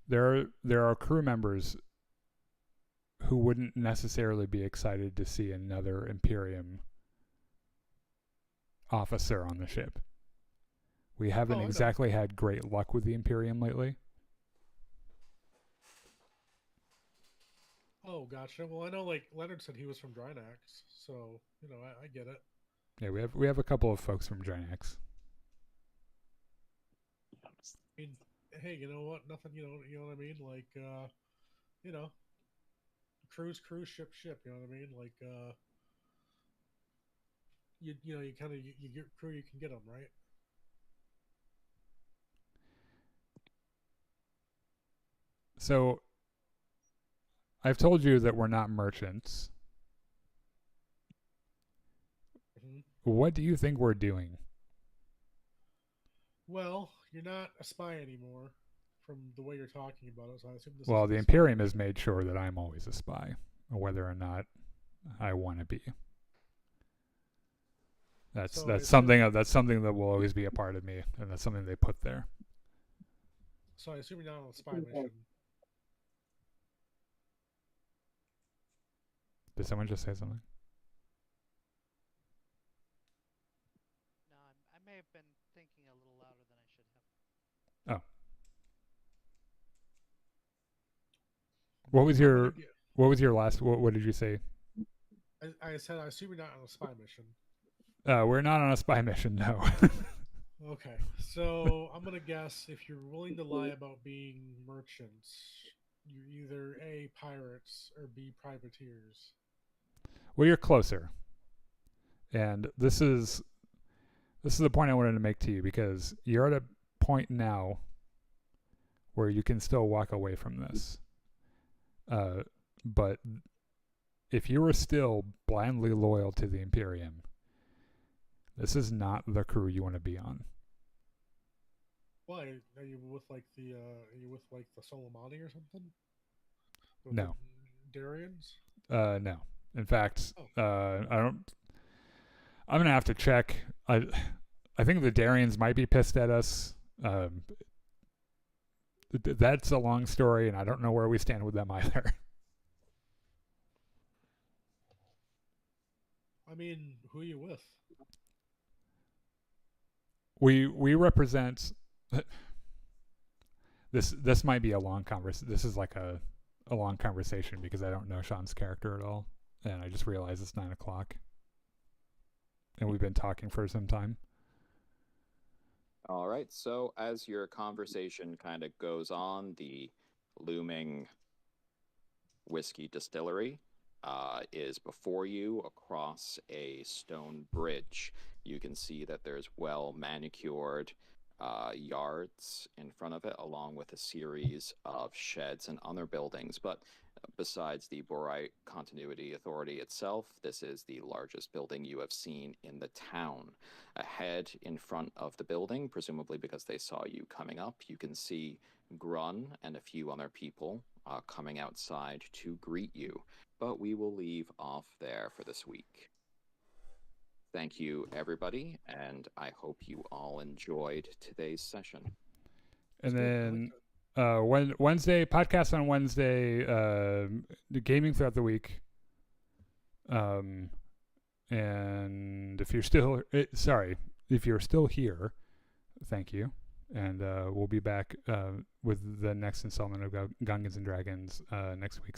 There are crew members who wouldn't necessarily be excited to see another Imperium officer on the ship. We haven't exactly had great luck with the Imperium lately. Oh, gotcha. Well, I know Leonard said he was from Drynax, so I get it. Yeah, we have a couple of folks from Drynax. I mean, hey, you know what? Nothing, you know what I mean? Cruise, ship. You know what I mean? You kind of you get crew, you can get them, right? So I've told you that we're not merchants. Mm-hmm. What do you think we're doing? Well, you're not a spy anymore from the way you're talking about it, so I assume this Well, is the Imperium has made sure that I'm always a spy, whether or not I want to be. That's something that will always be a part of me, and that's something they put there. So I assume you're not on a spy mission. Did someone just say something? No, I may have been thinking a little louder than I should have. Oh. What was your last? What did you say? I said I assume you're not on a spy mission. We're not on a spy mission, no. Okay, so I'm gonna guess if you're willing to lie about being merchants, you're either A, pirates, or B, privateers. Well, you're closer. And this is the point I wanted to make to you, because you're at a point now where you can still walk away from this. But if you were still blindly loyal to the Imperium, this is not the crew you want to be on. Why? Are you with the Solomani or something? With No. The Darians? No. In fact, I don't. I'm gonna have to check. I think the Darians might be pissed at us. That's a long story, and I don't know where we stand with them either. I mean, who are you with? We represent. This might be a long conversation. This is like a long conversation because I don't know Shawn's character at all, and I just realized it's 9:00, and we've been talking for some time. All right. So as your conversation kind of goes on, the looming whiskey distillery, is before you across a stone bridge. You can see that there's well manicured yards in front of it, along with a series of sheds and other buildings. But besides the Borite Continuity Authority itself, this is the largest building you have seen in the town. Ahead in front of the building, presumably because they saw you coming up, you can see Grun and a few other people coming outside to greet you. But we will leave off there for this week. Thank you, everybody, and I hope you all enjoyed today's session. And then Wednesday, podcast on Wednesday, the gaming throughout the week. And if you're still, if you're still here, thank you. And we'll be back with the next installment of Gungans and Dragons next week.